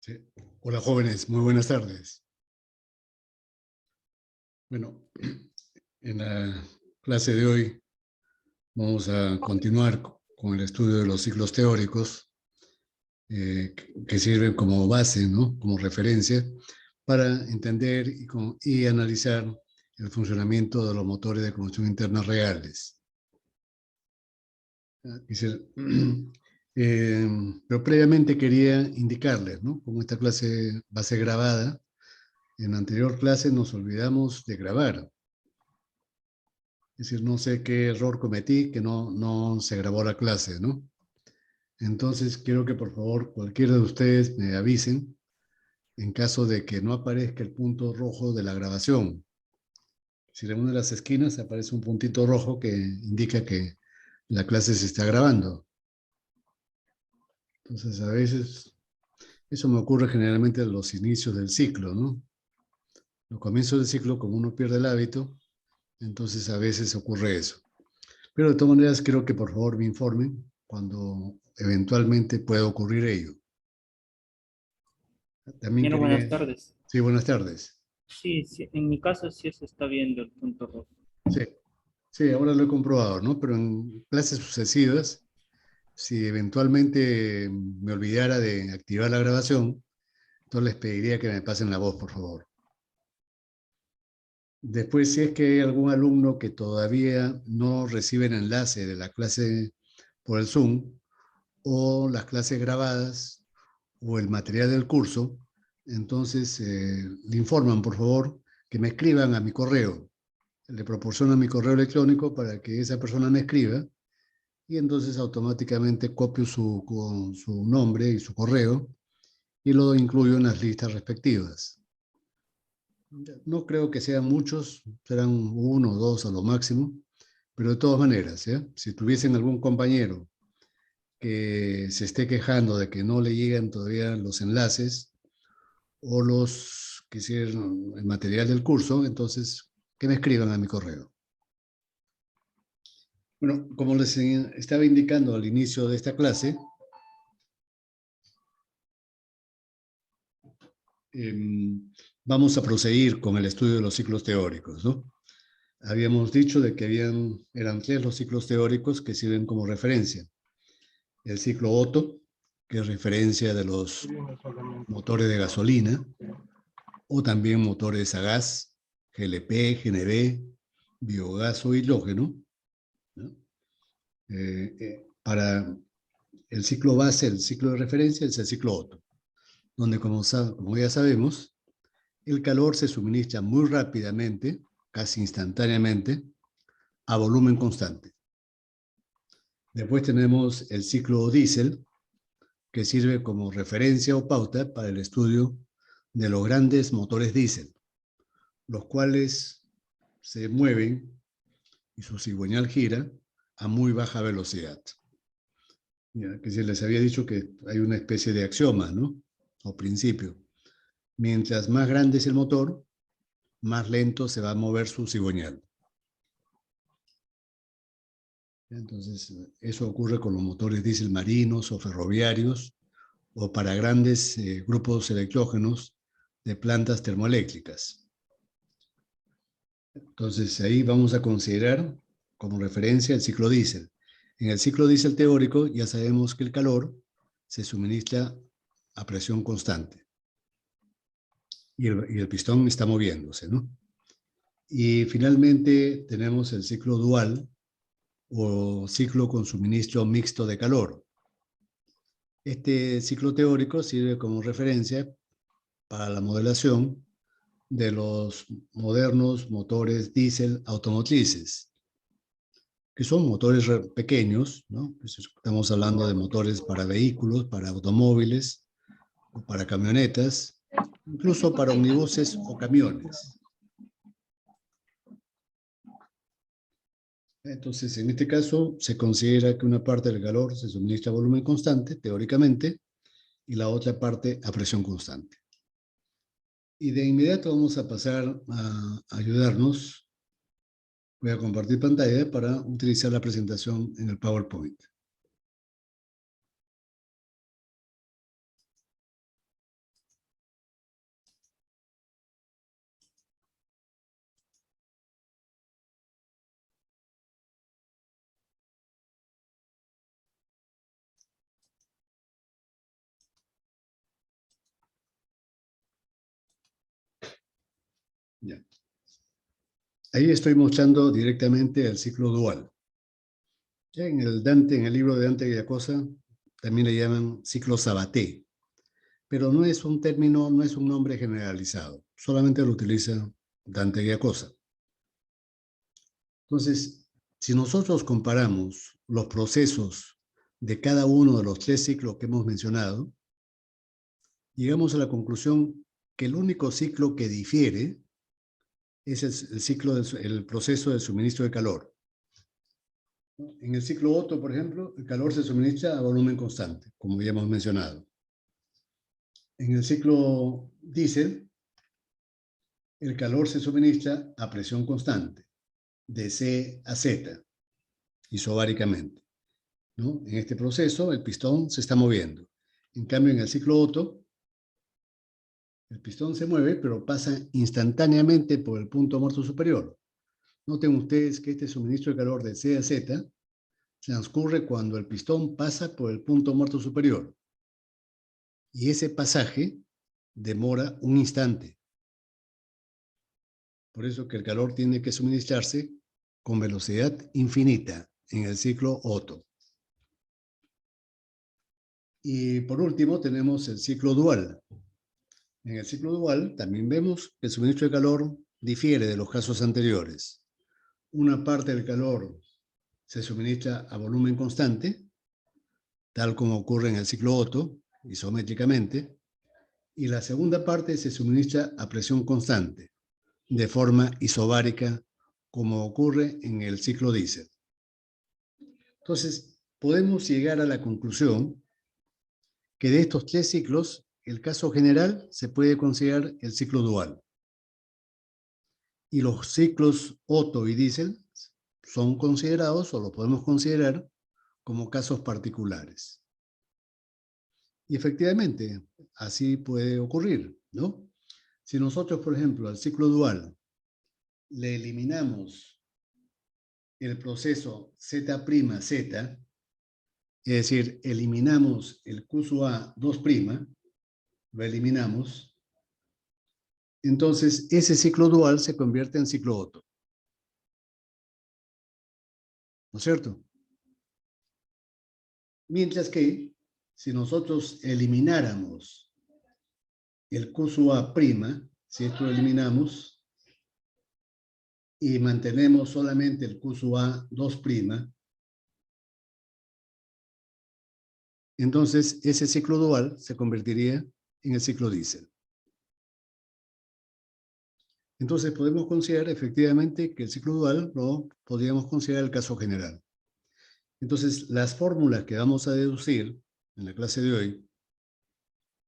Sí. Hola jóvenes, muy buenas tardes. Bueno, en la clase de hoy vamos a continuar con el estudio de los ciclos teóricos que sirven como base, ¿no? Como referencia para entender y analizar el funcionamiento de los motores de combustión interna reales. Eh, pero previamente quería indicarles, ¿no? Como esta clase va a ser grabada, en la anterior clase nos olvidamos de grabar. Es decir, no sé qué error cometí, que no se grabó la clase, ¿no? Entonces, quiero que por favor cualquiera de ustedes me avisen en caso de que no aparezca el punto rojo de la grabación. Si en una de las esquinas aparece un puntito rojo que indica que la clase se está grabando. Entonces, a veces, eso me ocurre generalmente en los inicios del ciclo, ¿no? Los comienzos del ciclo, como uno pierde el hábito, entonces a veces ocurre eso. Pero de todas maneras, quiero que por favor me informen cuando eventualmente pueda ocurrir ello. También Compañero, buenas quería... tardes. Sí, buenas tardes. Sí, sí, en mi caso sí se está viendo el punto rojo. Sí, sí, ahora lo he comprobado, ¿no? Pero en clases sucesivas, si eventualmente me olvidara de activar la grabación, entonces les pediría que me pasen la voz, por favor. Después, si es que hay algún alumno que todavía no recibe el enlace de la clase por el Zoom o las clases grabadas, o el material del curso, entonces le informan, por favor, que me escriban a mi correo. Le proporcionan mi correo electrónico para que esa persona me escriba y entonces automáticamente copio con su nombre y su correo y lo incluyo en las listas respectivas. No creo que sean muchos, serán uno o dos a lo máximo, pero de todas maneras, ¿ya? Si tuviesen algún compañero que se esté quejando de que no le llegan todavía los enlaces, o los que hicieron el material del curso, entonces que me escriban a mi correo. Bueno, como les estaba indicando al inicio de esta clase, vamos a proseguir con el estudio de los ciclos teóricos, ¿no? Habíamos dicho de que eran tres los ciclos teóricos que sirven como referencia. El ciclo Otto, que es referencia de los motores de gasolina, o también motores a gas, GLP, GNV, biogás o hidrógeno, ¿no? Para el ciclo base, el ciclo de referencia, es el ciclo Otto, donde como ya sabemos, el calor se suministra muy rápidamente, casi instantáneamente, a volumen constante. Después tenemos el ciclo diésel, que sirve como referencia o pauta para el estudio de los grandes motores diésel, los cuales se mueven y su cigüeñal gira a muy baja velocidad. Ya, que se les había dicho que hay una especie de axioma, ¿no? O principio. Mientras más grande es el motor, más lento se va a mover su cigüeñal. Entonces, eso ocurre con los motores diésel marinos o ferroviarios o para grandes grupos electrógenos de plantas termoeléctricas. Entonces, ahí vamos a considerar como referencia el ciclo diésel. En el ciclo diésel teórico ya sabemos que el calor se suministra a presión constante y el pistón está moviéndose, ¿no? Y finalmente tenemos el ciclo dual o ciclo con suministro mixto de calor. Este ciclo teórico sirve como referencia para la modelación de los modernos motores diésel automotrices, que son motores pequeños, ¿no? Estamos hablando de motores para vehículos, para automóviles, o para camionetas, incluso para omnibuses o camiones. Entonces, en este caso, se considera que una parte del calor se suministra a volumen constante, teóricamente, y la otra parte a presión constante. Y de inmediato vamos a pasar a ayudarnos. Voy a compartir pantalla para utilizar la presentación en el PowerPoint. Ya. Ahí estoy mostrando directamente el ciclo dual. Ya en el libro de Dante Giacosa, también le llaman ciclo Sabaté, pero no es un término, no es un nombre generalizado, solamente lo utiliza Dante Giacosa. Entonces, si nosotros comparamos los procesos de cada uno de los tres ciclos que hemos mencionado, llegamos a la conclusión que el único ciclo que difiere es el proceso de suministro de calor. En el ciclo Otto, por ejemplo, el calor se suministra a volumen constante, como ya hemos mencionado. En el ciclo diésel, el calor se suministra a presión constante, de C a Z, isobáricamente, ¿no? En este proceso, el pistón se está moviendo. En cambio, en el ciclo Otto, el pistón se mueve, pero pasa instantáneamente por el punto muerto superior. Noten ustedes que este suministro de calor de C a Z transcurre cuando el pistón pasa por el punto muerto superior. Y ese pasaje demora un instante. Por eso que el calor tiene que suministrarse con velocidad infinita en el ciclo Otto. Y por último tenemos el ciclo dual. En el ciclo dual también vemos que el suministro de calor difiere de los casos anteriores. Una parte del calor se suministra a volumen constante, tal como ocurre en el ciclo Otto, isométricamente, y la segunda parte se suministra a presión constante, de forma isobárica, como ocurre en el ciclo diésel. Entonces, podemos llegar a la conclusión que de estos tres ciclos, el caso general se puede considerar el ciclo dual. Y los ciclos Otto y diésel son considerados, o lo podemos considerar, como casos particulares. Y efectivamente, así puede ocurrir, ¿no? Si nosotros, por ejemplo, al ciclo dual le eliminamos el proceso Z', es decir, eliminamos el Q sub A 2', lo eliminamos, entonces ese ciclo dual se convierte en ciclo Otto. ¿No es cierto? Mientras que, si nosotros elimináramos el Q sub A', si esto lo eliminamos, y mantenemos solamente el Q sub A 2', entonces ese ciclo dual se convertiría en el ciclo diésel. Entonces podemos considerar efectivamente que el ciclo dual lo podríamos considerar el caso general. Entonces las fórmulas que vamos a deducir en la clase de hoy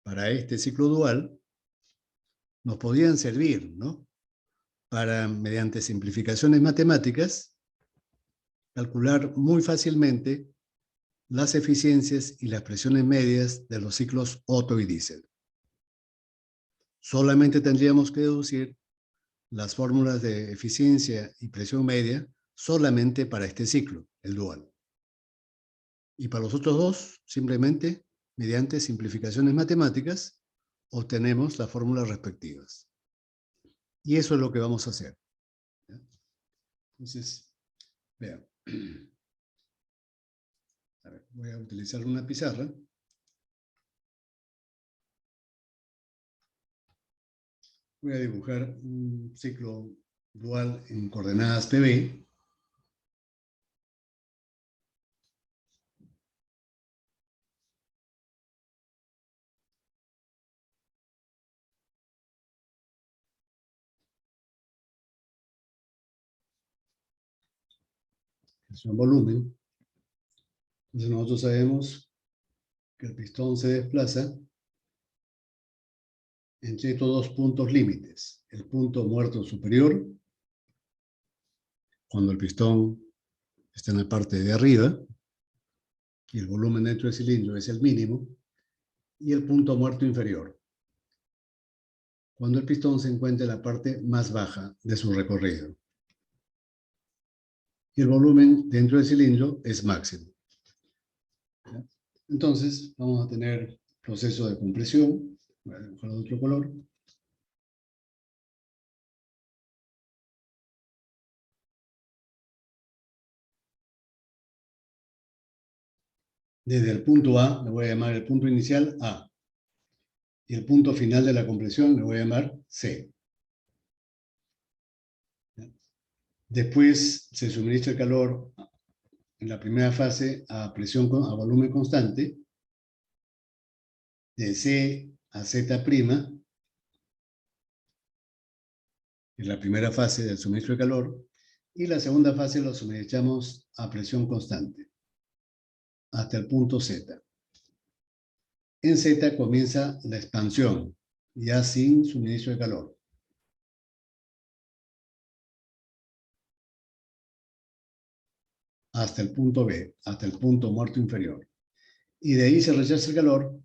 para este ciclo dual nos podrían servir, ¿no? Para, mediante simplificaciones matemáticas, calcular muy fácilmente las eficiencias y las presiones medias de los ciclos Otto y diésel. Solamente tendríamos que deducir las fórmulas de eficiencia y presión media solamente para este ciclo, el dual. Y para los otros dos, simplemente, mediante simplificaciones matemáticas, obtenemos las fórmulas respectivas. Y eso es lo que vamos a hacer. Entonces, vean. A ver, voy a utilizar una pizarra. Voy a dibujar un ciclo dual en coordenadas PB. Es un volumen. Entonces nosotros sabemos que el pistón se desplaza entre estos dos puntos límites. El punto muerto superior, cuando el pistón está en la parte de arriba, y el volumen dentro del cilindro es el mínimo, y el punto muerto inferior, cuando el pistón se encuentra en la parte más baja de su recorrido. Y el volumen dentro del cilindro es máximo. Entonces, vamos a tener proceso de compresión. Voy a dibujar de otro color. Desde el punto A, le voy a llamar el punto inicial A. Y el punto final de la compresión le voy a llamar C. Después se suministra el calor en la primera fase a volumen constante, de C a Z', en la primera fase del suministro de calor, y la segunda fase lo suministramos a presión constante, hasta el punto Z. En Z comienza la expansión, ya sin suministro de calor. Hasta el punto B, hasta el punto muerto inferior. Y de ahí se rechaza el calor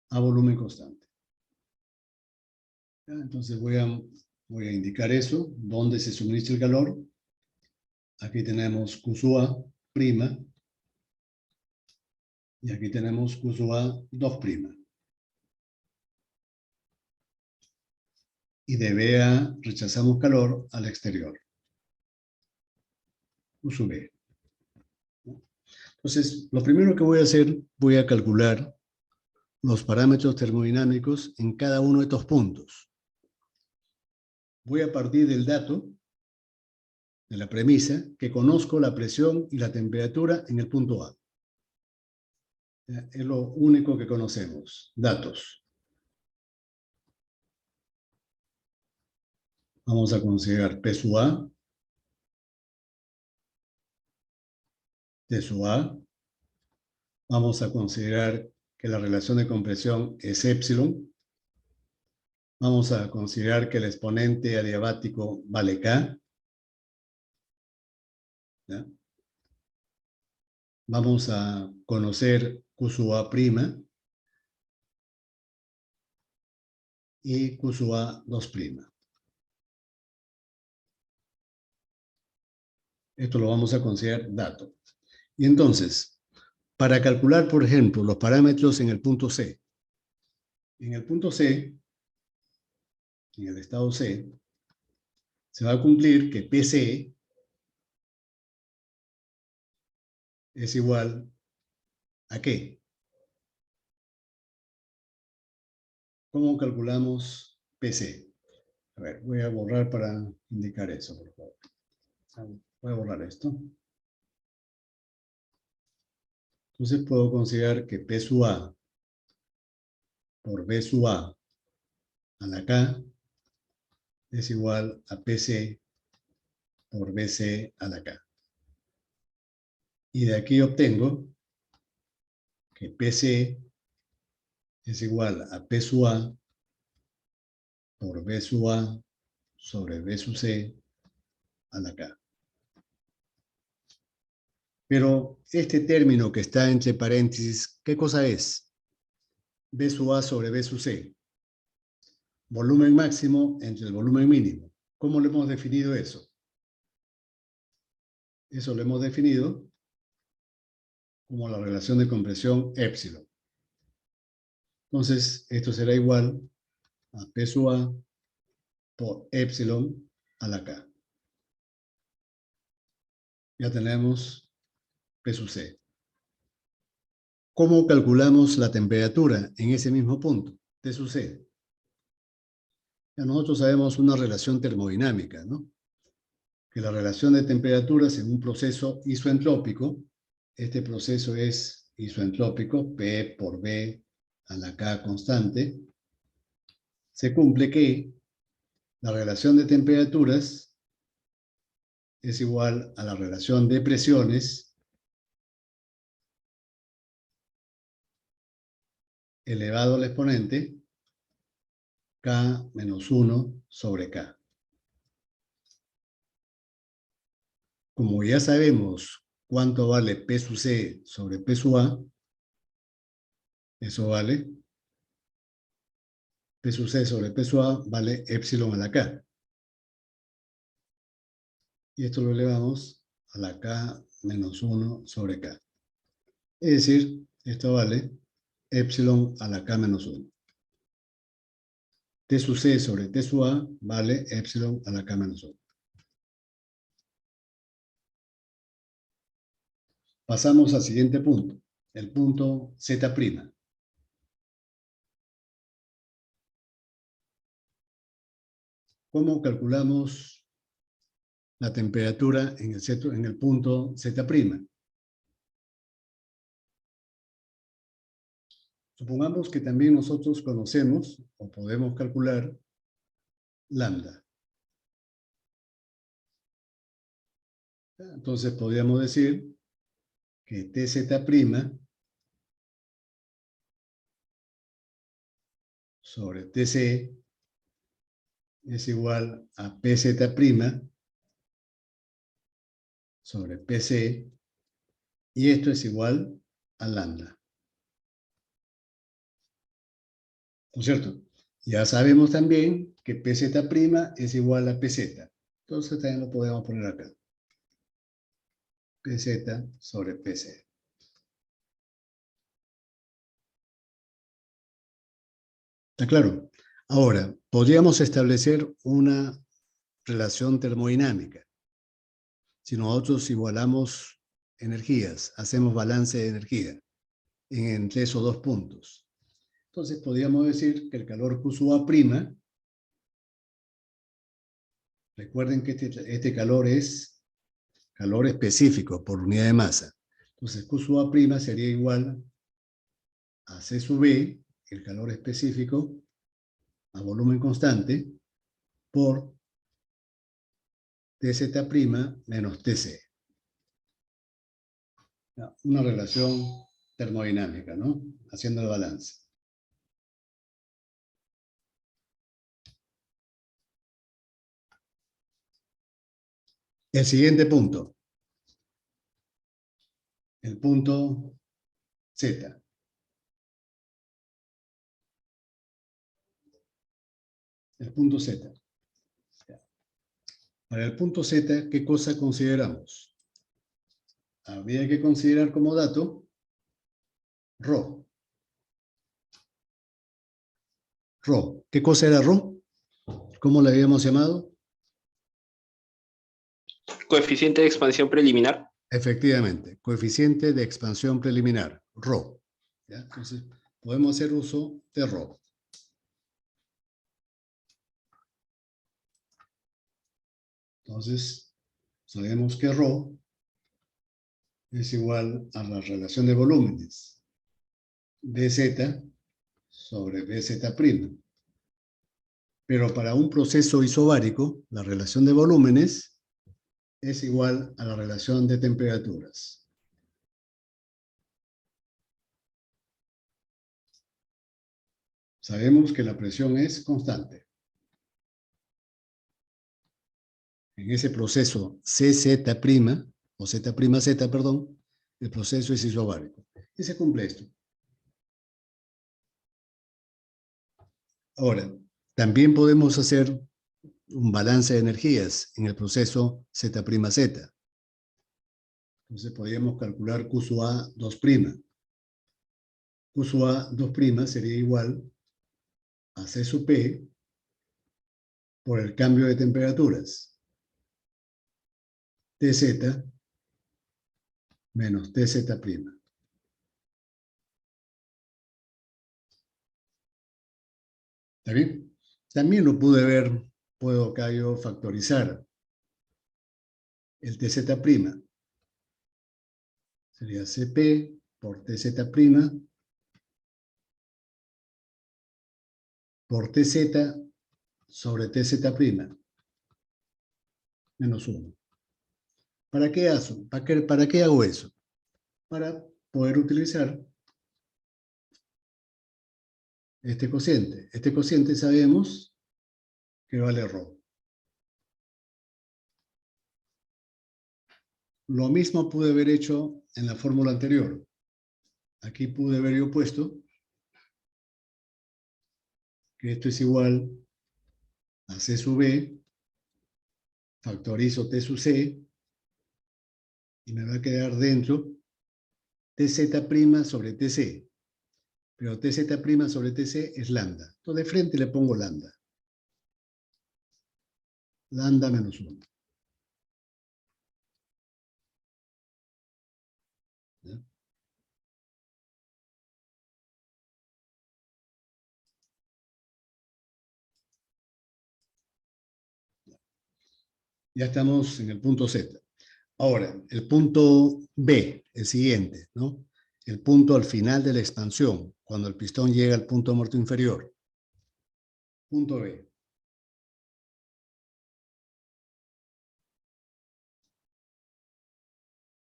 a volumen constante. ¿Ya? Entonces voy a indicar eso, dónde se suministra el calor. Aquí tenemos Q sub A prima, y aquí tenemos Q sub A 2 prima. Y de B a rechazamos calor al exterior. Q sub B. Entonces, lo primero que voy a hacer, voy a calcular los parámetros termodinámicos en cada uno de estos puntos. Voy a partir del dato, de la premisa, que conozco la presión y la temperatura en el punto A. Es lo único que conocemos. Datos. Vamos a considerar P sub A, T sub A. Vamos a considerar que la relación de compresión es epsilon. Vamos a considerar que el exponente adiabático vale K. ¿Ya? Vamos a conocer Q sub A prima y Q sub A 2 prima. Esto lo vamos a considerar dato. Y entonces, para calcular, por ejemplo, los parámetros en el punto C. En el punto C, en el estado C, se va a cumplir que PC es igual ¿a qué? ¿Cómo calculamos PC? A ver, voy a borrar para indicar eso, por favor. Voy a borrar esto. Entonces puedo considerar que P sub A por B sub A a la K es igual a PC por BC a la K. Y de aquí obtengo que PC es igual a P sub A por B sub A sobre B sub C a la K. Pero este término que está entre paréntesis, ¿qué cosa es? B sub A sobre B sub C. Volumen máximo entre el volumen mínimo. ¿Cómo lo hemos definido eso? Eso lo hemos definido como la relación de compresión epsilon. Entonces, esto será igual a P sub A por epsilon a la K. Ya tenemos P sub C. ¿Cómo calculamos la temperatura en ese mismo punto? T sub C. Ya nosotros sabemos una relación termodinámica, ¿no? Que la relación de temperaturas en un proceso isoentrópico, este proceso es isoentrópico, P por B a la K constante, se cumple que la relación de temperaturas es igual a la relación de presiones elevado al exponente K menos 1 sobre K. Como ya sabemos cuánto vale P sub C sobre P sub A, eso vale P sub C sobre P sub A vale epsilon a la K. Y esto lo elevamos a la K menos 1 sobre K. Es decir, esto vale epsilon a la K menos 1. T sub C sobre T sub A vale epsilon a la K menos 1. Pasamos al siguiente punto, el punto Z'. ¿Cómo calculamos la temperatura en el punto Z'? Supongamos que también nosotros conocemos o podemos calcular lambda. Entonces podríamos decir que TZ' sobre TC es igual a PZ' sobre PC, y esto es igual a lambda. ¿No es cierto? Ya sabemos también que PZ' es igual a PZ. Entonces también lo podemos poner acá. PZ sobre PC. ¿Está claro? Ahora, podríamos establecer una relación termodinámica. Si nosotros igualamos energías, hacemos balance de energía entre esos dos puntos. Entonces podríamos decir que el calor Q sub A', recuerden que este calor es calor específico por unidad de masa. Entonces Q sub A' sería igual a C sub B, el calor específico, a volumen constante, por TZ' menos TC. Una relación termodinámica, ¿no? Haciendo el balance. El siguiente punto. El punto Z. El punto Z. Para el punto Z, ¿qué cosa consideramos? Habría que considerar como dato Rho. Rho. ¿Qué cosa era Rho? ¿Cómo la habíamos llamado? Coeficiente de expansión preliminar. Efectivamente, coeficiente de expansión preliminar, Rho. ¿Ya? Entonces, podemos hacer uso de Rho. Entonces, sabemos que Rho es igual a la relación de volúmenes dz sobre bz'. Pero para un proceso isobárico, la relación de volúmenes es igual a la relación de temperaturas. Sabemos que la presión es constante. En ese proceso CZ', o Z', perdón, el proceso es isobárico. Y se cumple esto. Ahora, también podemos hacer un balance de energías en el proceso Z'. Entonces podríamos calcular Q sub A 2'. Q sub A 2' sería igual a C sub P por el cambio de temperaturas. TZ menos TZ'. ¿Está bien? También lo pude ver, puedo acá yo factorizar el TZ'. Sería CP por TZ' por TZ sobre TZ' menos 1. ¿Para qué hago eso? Para poder utilizar este cociente. Este cociente sabemos que vale Rho. Lo mismo pude haber hecho en la fórmula anterior. Aquí pude haber yo puesto que esto es igual a C sub B, factorizo T sub C, y me va a quedar dentro TZ' sobre TC. Pero TZ' sobre TC es lambda. Entonces de frente le pongo lambda. Lambda menos 1. ¿Ya? Ya estamos en el punto Z. Ahora, el punto B, el siguiente, ¿no? El punto al final de la expansión, cuando el pistón llega al punto muerto inferior. Punto B.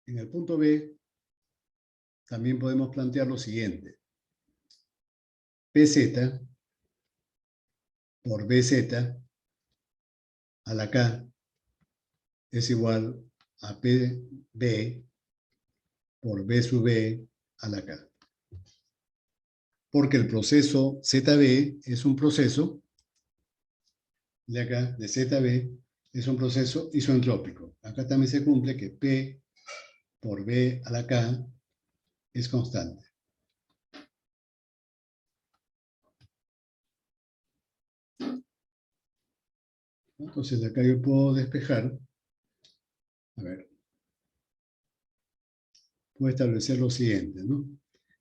En el punto B también podemos plantear lo siguiente. PZ por BZ a la K es igual a PB por B sub B a la K. Porque el proceso ZB es un proceso, de acá, de ZB, es un proceso isoentrópico. Acá también se cumple que P por B a la K es constante. Entonces, de acá yo puedo despejar. A ver. Puedo establecer lo siguiente, ¿no?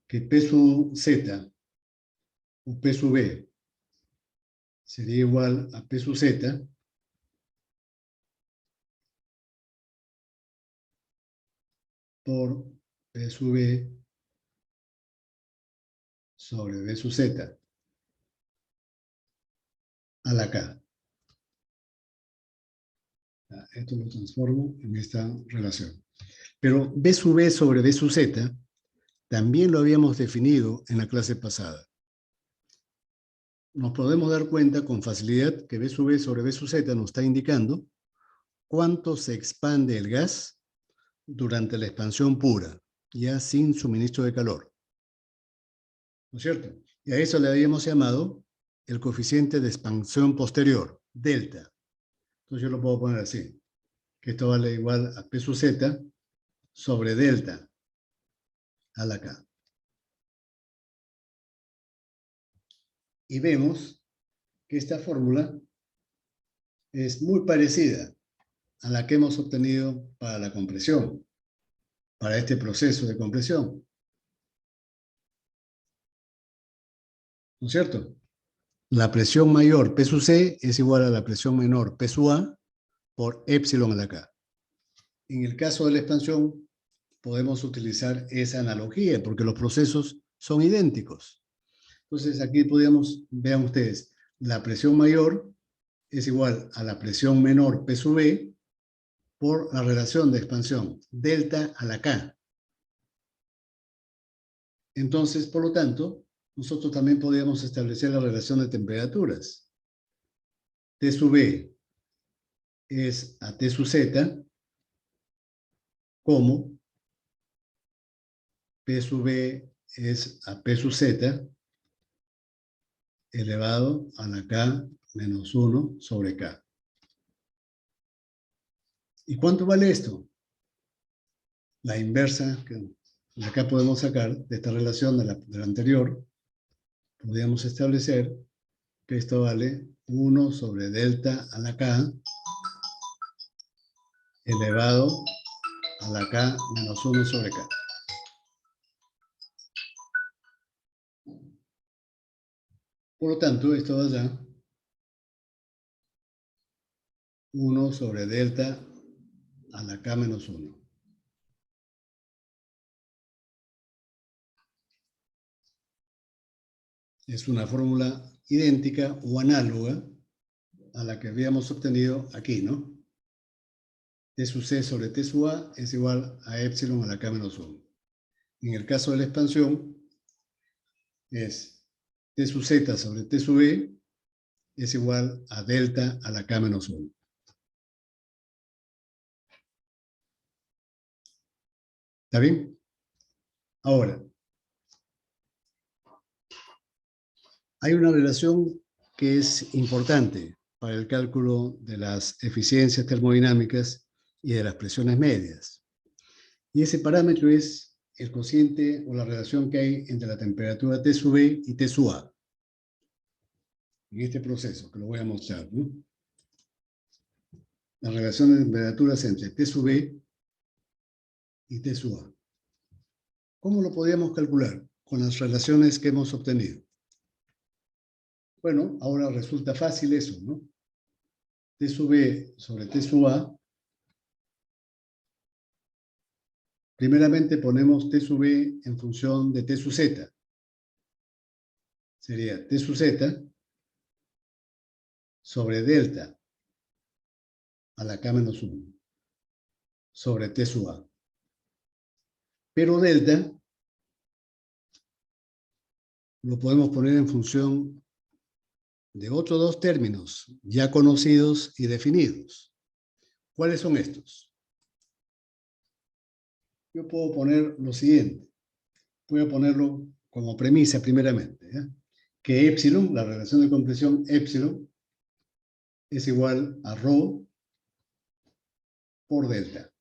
Que P sub Z o P sub B sería igual a P sub Z por P sub B sobre B sub Z a la K. Esto lo transformo en esta relación. Pero B sub B sobre B sub Z también lo habíamos definido en la clase pasada. Nos podemos dar cuenta con facilidad que B sub B sobre B sub Z nos está indicando cuánto se expande el gas durante la expansión pura, ya sin suministro de calor. ¿No es cierto? Y a eso le habíamos llamado el coeficiente de expansión posterior, delta. Entonces yo lo puedo poner así, que esto vale igual a P sub Z sobre delta a la K. Y vemos que esta fórmula es muy parecida a la que hemos obtenido para la compresión, para este proceso de compresión. ¿No es cierto? La presión mayor P sub C es igual a la presión menor P sub A por epsilon a la K. En el caso de la expansión, podemos utilizar esa analogía porque los procesos son idénticos. Entonces, aquí podríamos, vean ustedes, la presión mayor es igual a la presión menor P sub B por la relación de expansión, delta a la K. Entonces, por lo tanto, nosotros también podríamos establecer la relación de temperaturas. T sub B es a T sub Z como P sub B es a P sub Z elevado a la K menos 1 sobre K. ¿Y cuánto vale esto? La inversa que acá podemos sacar de esta relación de la anterior, podríamos establecer que esto vale 1 sobre delta a la K elevado a la K menos 1 sobre K. Por lo tanto, esto va a dar 1 sobre delta a la K menos 1. Es una fórmula idéntica o análoga a la que habíamos obtenido aquí, ¿no? T sub C sobre T sub A es igual a epsilon a la K menos 1. En el caso de la expansión, es T sub Z sobre T sub B es igual a delta a la K menos 1. ¿Está bien? Ahora, hay una relación que es importante para el cálculo de las eficiencias termodinámicas y de las presiones medias. Y ese parámetro es el cociente o la relación que hay entre la temperatura T sub B y T sub A. En este proceso, que lo voy a mostrar, ¿no? La relación de temperaturas entre T sub B y T sub A. ¿Cómo lo podríamos calcular? Con las relaciones que hemos obtenido. Bueno, ahora resulta fácil eso, ¿no? T sub B sobre T sub A. Primeramente ponemos T sub B en función de T sub Z. Sería T sub Z sobre delta a la K-1 sobre T sub A. Pero delta lo podemos poner en función de otros dos términos ya conocidos y definidos. ¿Cuáles son estos? Yo puedo poner lo siguiente. Voy a ponerlo como premisa primeramente, ¿ya? Que épsilon, la relación de compresión épsilon, es igual a rho por delta.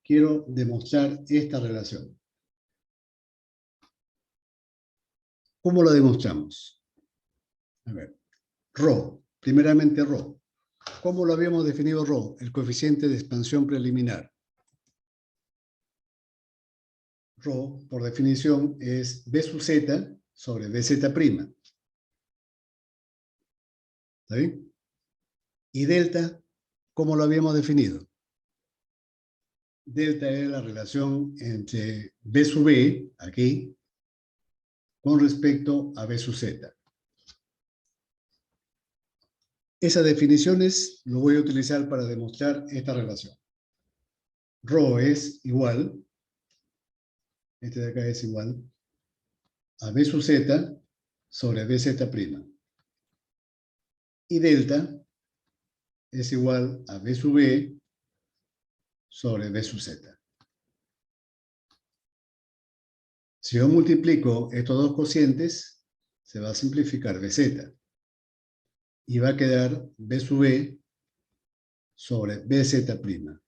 Quiero demostrar esta relación. ¿Cómo lo demostramos? A ver, rho, primeramente rho. ¿Cómo lo habíamos definido rho? El coeficiente de expansión preliminar. Rho, por definición, es B sub z sobre BZ'. ¿Está bien? Y delta, ¿cómo lo habíamos definido? Delta es la relación entre B sub B, aquí, con respecto a B sub Z. Esas definiciones lo voy a utilizar para demostrar esta relación. Rho es igual, este de acá es igual, a B sub Z sobre BZ'. Y delta es igual a B sub B sobre B sub Z. Si yo multiplico estos dos cocientes, se va a simplificar BZ. Y va a quedar B sub B sobre BZ'.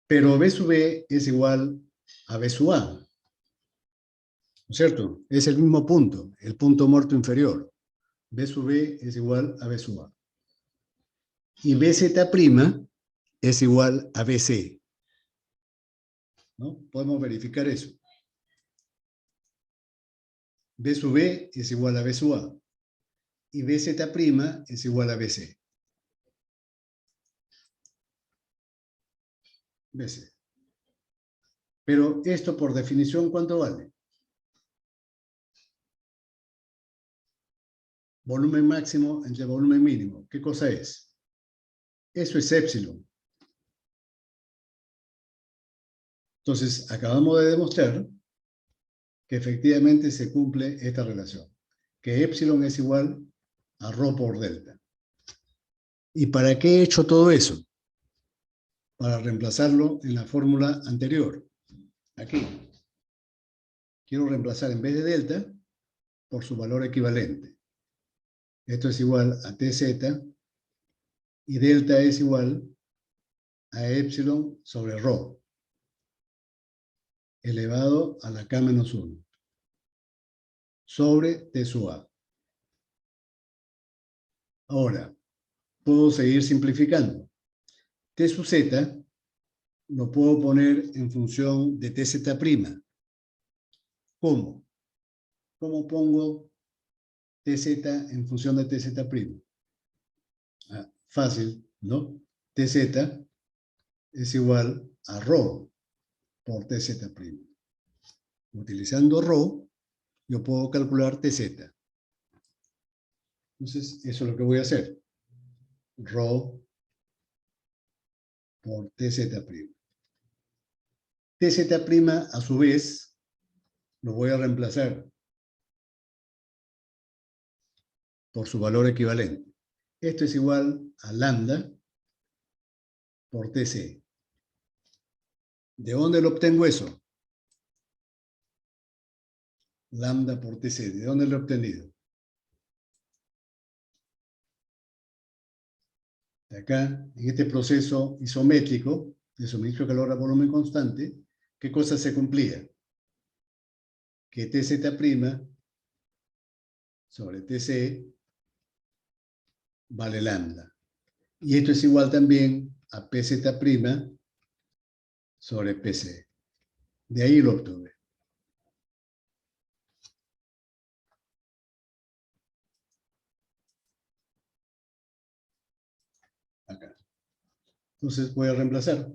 Pero B sub B es igual a B sub A. ¿No es cierto? Es el mismo punto, el punto muerto inferior. B sub B es igual a B sub A. Y BZ' es igual a BC. ¿No? Podemos verificar eso. B sub B es igual a B sub A. Y BZ' es igual a BC. BC. Pero esto por definición, ¿cuánto vale? Volumen máximo entre volumen mínimo. ¿Qué cosa es? Eso es épsilon. Entonces, acabamos de demostrar que efectivamente se cumple esta relación, que épsilon es igual a rho por delta. ¿Y para qué he hecho todo eso? Para reemplazarlo en la fórmula anterior. Aquí. Quiero reemplazar en vez de delta por su valor equivalente. Esto es igual a tz y delta es igual a épsilon sobre rho elevado a la K-1 sobre T sub A. Ahora, puedo seguir simplificando. T sub Z lo puedo poner en función de TZ'. ¿Cómo? ¿Cómo pongo TZ en función de TZ'? Fácil, ¿no? TZ es igual a rho por TZ'. Utilizando rho, yo puedo calcular TZ. Entonces, eso es lo que voy a hacer. Rho por TZ'. TZ' a su vez, lo voy a reemplazar por su valor equivalente. Esto es igual a lambda por TC. ¿De dónde lo obtengo eso? Lambda por TC. ¿De dónde lo he obtenido? De acá, en este proceso isométrico, de suministro de calor a volumen constante, ¿qué cosa se cumplía? Que TZ' sobre TC vale lambda. Y esto es igual también a PZ' sobre PC. De ahí lo obtuve. Acá. Entonces voy a reemplazar.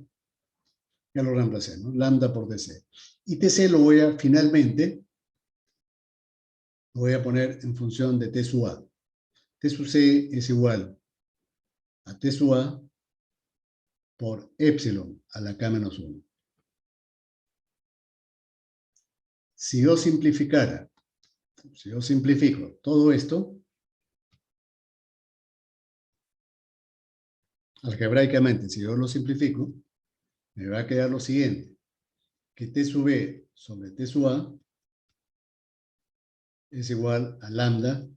Ya lo reemplacé, ¿no? Lambda por TC. Y TC lo voy a, finalmente, lo voy a poner en función de T sub A. T sub C es igual a T sub A por epsilon a la K menos 1. Si yo simplificara, si yo simplifico todo esto, algebraicamente, si yo lo simplifico, me va a quedar lo siguiente, que T sub B sobre T sub A es igual a lambda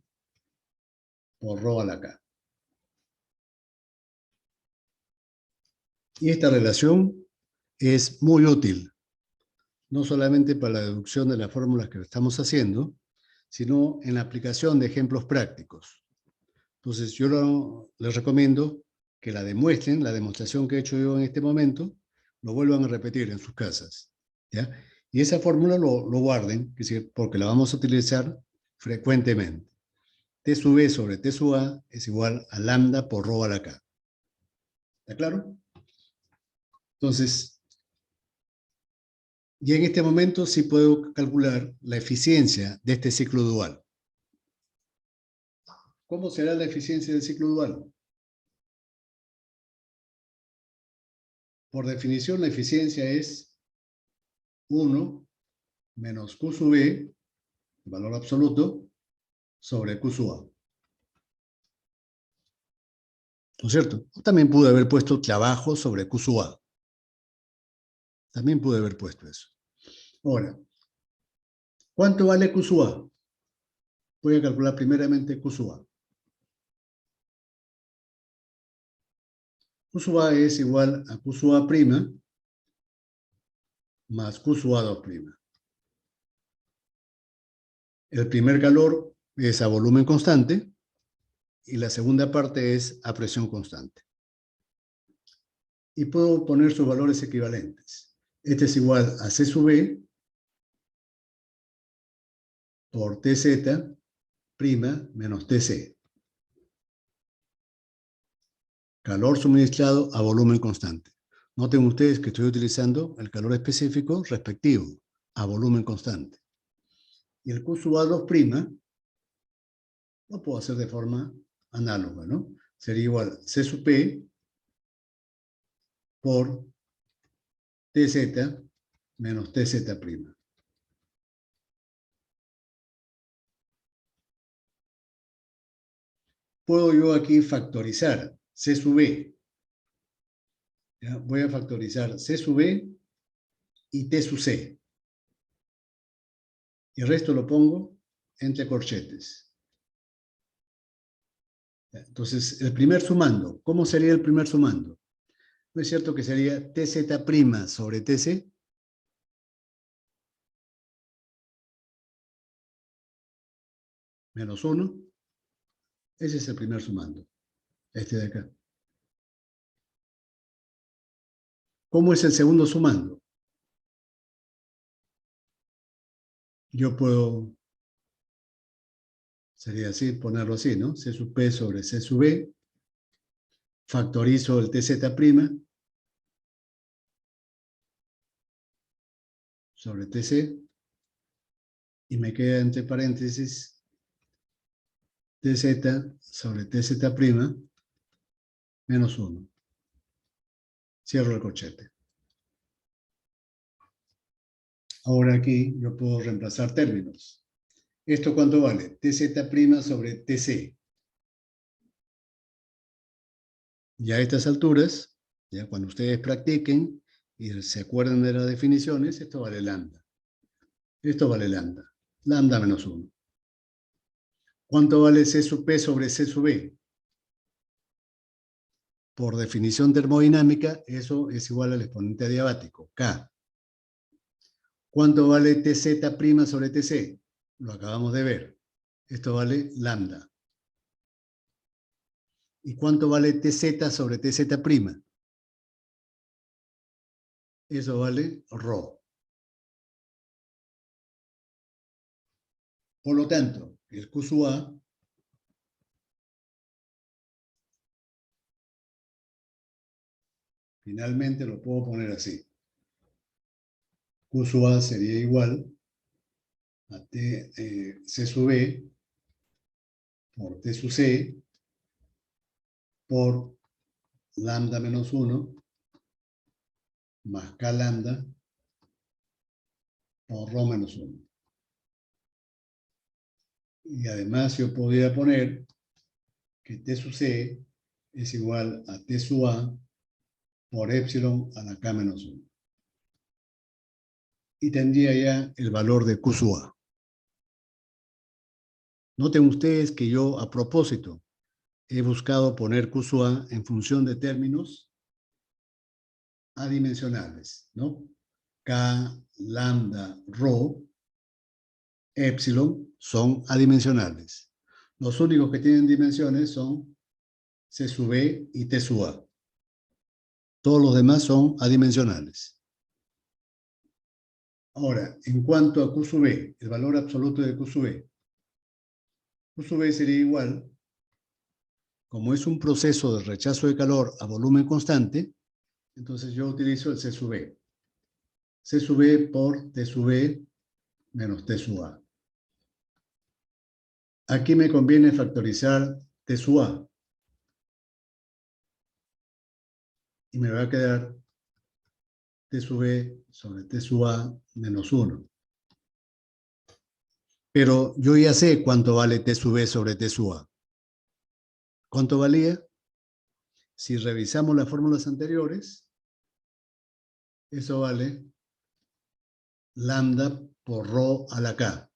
por rho a la K. Y esta relación es muy útil, no solamente para la deducción de las fórmulas que estamos haciendo, sino en la aplicación de ejemplos prácticos. Entonces, yo les recomiendo que la demuestren, la demostración que he hecho yo en este momento, lo vuelvan a repetir en sus casas, ¿ya? Y esa fórmula lo guarden, porque la vamos a utilizar frecuentemente. T sub B sobre T sub A es igual a lambda por rho a la K. ¿Está claro? Entonces, y en este momento sí puedo calcular la eficiencia de este ciclo dual. ¿Cómo será la eficiencia del ciclo dual? Por definición, la eficiencia es 1 menos Q sub B, valor absoluto, sobre Q sub A. ¿No es cierto? También pude haber puesto trabajo sobre Q sub A. También pude haber puesto eso. Ahora, ¿cuánto vale Q sub A? Voy a calcular primeramente Q sub A. Q sub A es igual a Q sub A' más Q sub A 2'. El primer calor es a volumen constante y la segunda parte es a presión constante. Y puedo poner sus valores equivalentes. Este es igual a C sub B por TZ' menos TC. Calor suministrado a volumen constante. Noten ustedes que estoy utilizando el calor específico respectivo a volumen constante. Y el Q sub A 2' lo puedo hacer de forma análoga, ¿no? Sería igual C sub P por TZ menos TZ'. Puedo yo aquí factorizar C sub B. ¿Ya? Voy a factorizar C sub B y T sub C. Y el resto lo pongo entre corchetes. Entonces, el primer sumando, ¿cómo sería el primer sumando? ¿No es cierto que sería TZ' sobre TC? Menos 1. Ese es el primer sumando. Este de acá. ¿Cómo es el segundo sumando? Yo puedo, sería así, ponerlo así, ¿no? C sub P sobre C sub B. Factorizo el TZ' sobre TC. Y me queda entre paréntesis TZ sobre TZ' menos 1. Cierro el corchete. Ahora aquí yo puedo reemplazar términos. ¿Esto cuánto vale? TZ' sobre TC. Ya a estas alturas, ya cuando ustedes practiquen y se acuerden de las definiciones, esto vale lambda. Esto vale lambda. Lambda menos 1. ¿Cuánto vale C sub P sobre C sub B? Por definición termodinámica, eso es igual al exponente adiabático, K. ¿Cuánto vale TZ' sobre TC? Lo acabamos de ver. Esto vale lambda. ¿Y cuánto vale TZ sobre TZ'? Eso vale ρ. Por lo tanto, el Q sub A finalmente lo puedo poner así. Q sub A sería igual a C sub B por T sub C por lambda menos 1 más K lambda por rho menos 1. Y además yo podría poner que T sub C es igual a T sub A por epsilon a la K menos 1. Y tendría ya el valor de Q sub A. Noten ustedes que yo, a propósito, he buscado poner Q sub A en función de términos adimensionales, ¿no? K, lambda, rho, epsilon son adimensionales. Los únicos que tienen dimensiones son C sub B y T sub A. Todos los demás son adimensionales. Ahora, en cuanto a Q sub B, el valor absoluto de Q sub B. Q sub B sería igual, como es un proceso de rechazo de calor a volumen constante, entonces yo utilizo el C sub B. C sub B por T sub B menos T sub A. Aquí me conviene factorizar T sub A. Y me va a quedar T sub B sobre T sub A menos 1. Pero yo ya sé cuánto vale T sub B sobre T sub A. ¿Cuánto valía? Si revisamos las fórmulas anteriores, eso vale lambda por rho a la K.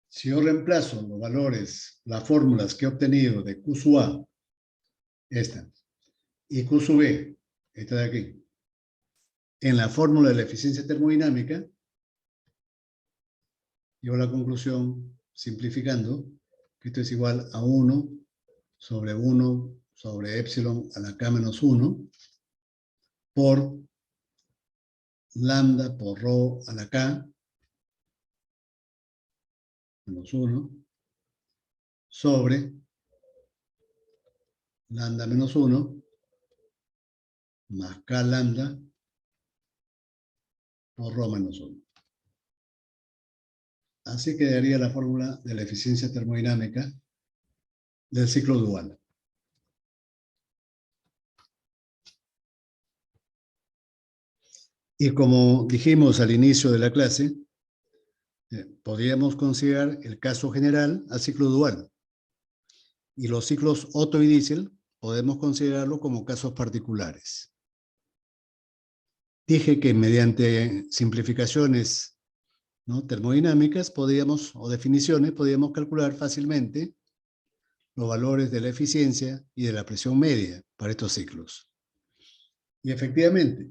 Si yo reemplazo los valores, las fórmulas que he obtenido de Q sub A, esta, y Q sub B, esta de aquí, en la fórmula de la eficiencia termodinámica, llego a la conclusión, simplificando, que esto es igual a 1 sobre epsilon a la K menos 1 por lambda por rho a la K menos 1 sobre lambda menos 1 más K lambda por rho menos 1. Así quedaría la fórmula de la eficiencia termodinámica del ciclo dual. Y como dijimos al inicio de la clase, podríamos considerar el caso general al ciclo dual. Y los ciclos Otto y Diesel podemos considerarlo como casos particulares. Dije que mediante simplificaciones, ¿no?, termodinámicas podíamos, o definiciones, podíamos calcular fácilmente los valores de la eficiencia y de la presión media para estos ciclos. Y efectivamente,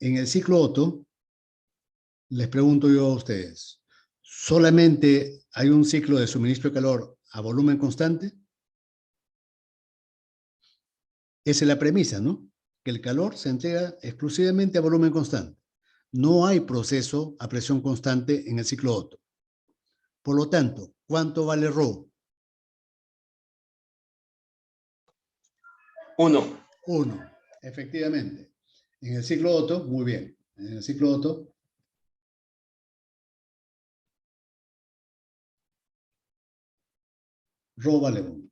en el ciclo Otto, les pregunto yo a ustedes, ¿solamente hay un ciclo de suministro de calor a volumen constante? Esa es la premisa, ¿no? Que el calor se entrega exclusivamente a volumen constante. No hay proceso a presión constante en el ciclo Otto. Por lo tanto, ¿cuánto vale ρ? 1. 1, efectivamente. En el ciclo Otto, muy bien. En el ciclo Otto, ρ vale 1.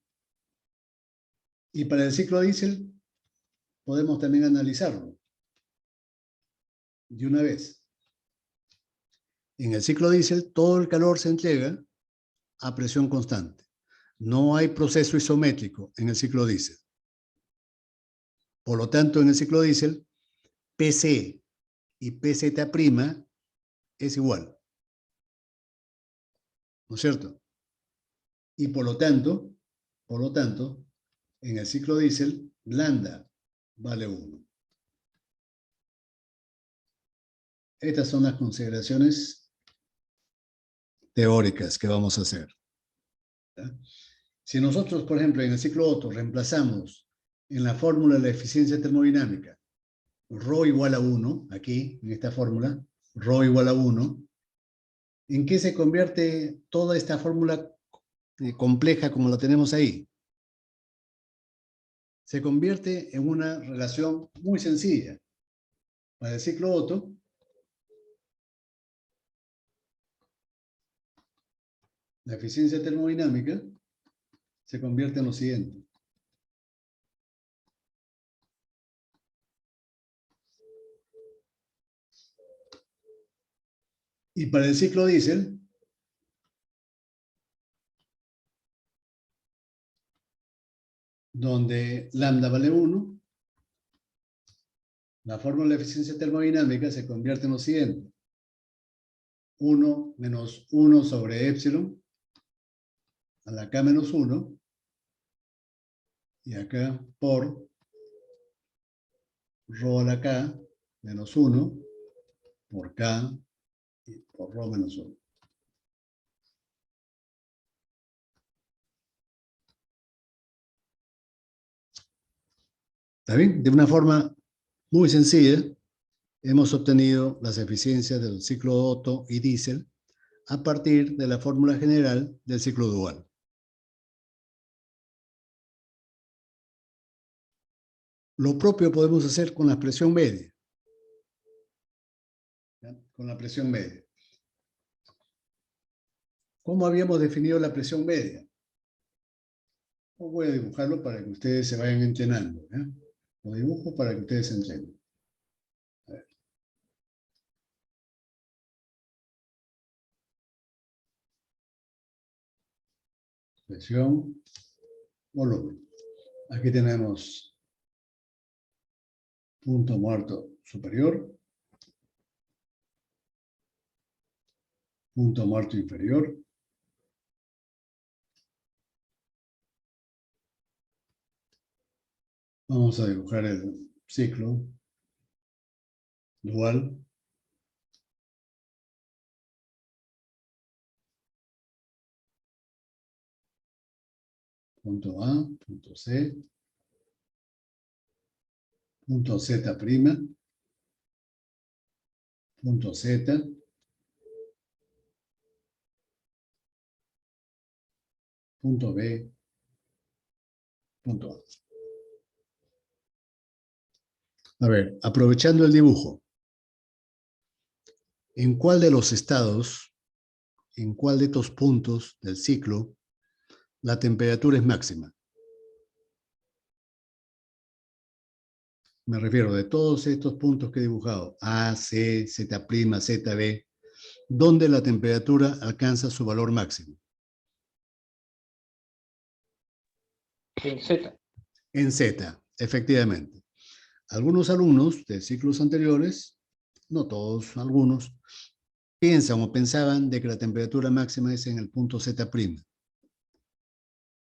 Y para el ciclo diésel, podemos también analizarlo de una vez. En el ciclo diésel, todo el calor se entrega a presión constante. No hay proceso isométrico en el ciclo diésel. Por lo tanto, en el ciclo diésel, PC y PZ' es igual. ¿No es cierto? Y por lo tanto, en el ciclo diésel, lambda vale 1. estas son las consideraciones teóricas que vamos a hacer. ¿Ya? Si nosotros, por ejemplo, en el ciclo Otto reemplazamos en la fórmula de la eficiencia termodinámica ρ igual a 1, aquí, en esta fórmula, ρ igual a 1, ¿en qué se convierte toda esta fórmula compleja como la tenemos ahí? Se convierte en una relación muy sencilla. Para el ciclo Otto, la eficiencia termodinámica se convierte en lo siguiente. Y para el ciclo diésel, donde lambda vale 1, la fórmula de eficiencia termodinámica se convierte en lo siguiente. 1 menos 1 sobre épsilon a la K menos 1 y acá por ρ a la K menos 1 por K y por ρ menos 1. ¿Está bien? De una forma muy sencilla, hemos obtenido las eficiencias del ciclo Otto y diésel a partir de la fórmula general del ciclo dual. Lo propio podemos hacer con la presión media. ¿Ya? Con la presión media. ¿Cómo habíamos definido la presión media? Voy a dibujarlo para que ustedes se vayan entrenando. ¿Ya? Lo dibujo para que ustedes se entrenen. A ver. Presión, volumen. Aquí tenemos punto muerto superior, punto muerto inferior, vamos a dibujar el ciclo dual. Punto A, punto C, punto Z prima, punto Z, punto B, punto A. A ver, aprovechando el dibujo, ¿en cuál de los estados, en cuál de estos puntos del ciclo, la temperatura es máxima? Me refiero de todos estos puntos que he dibujado, A, C, Z', Z, B, ¿dónde la temperatura alcanza su valor máximo? En Z. En Z, efectivamente. Algunos alumnos de ciclos anteriores, no todos, algunos, piensan o pensaban de que la temperatura máxima es en el punto Z'.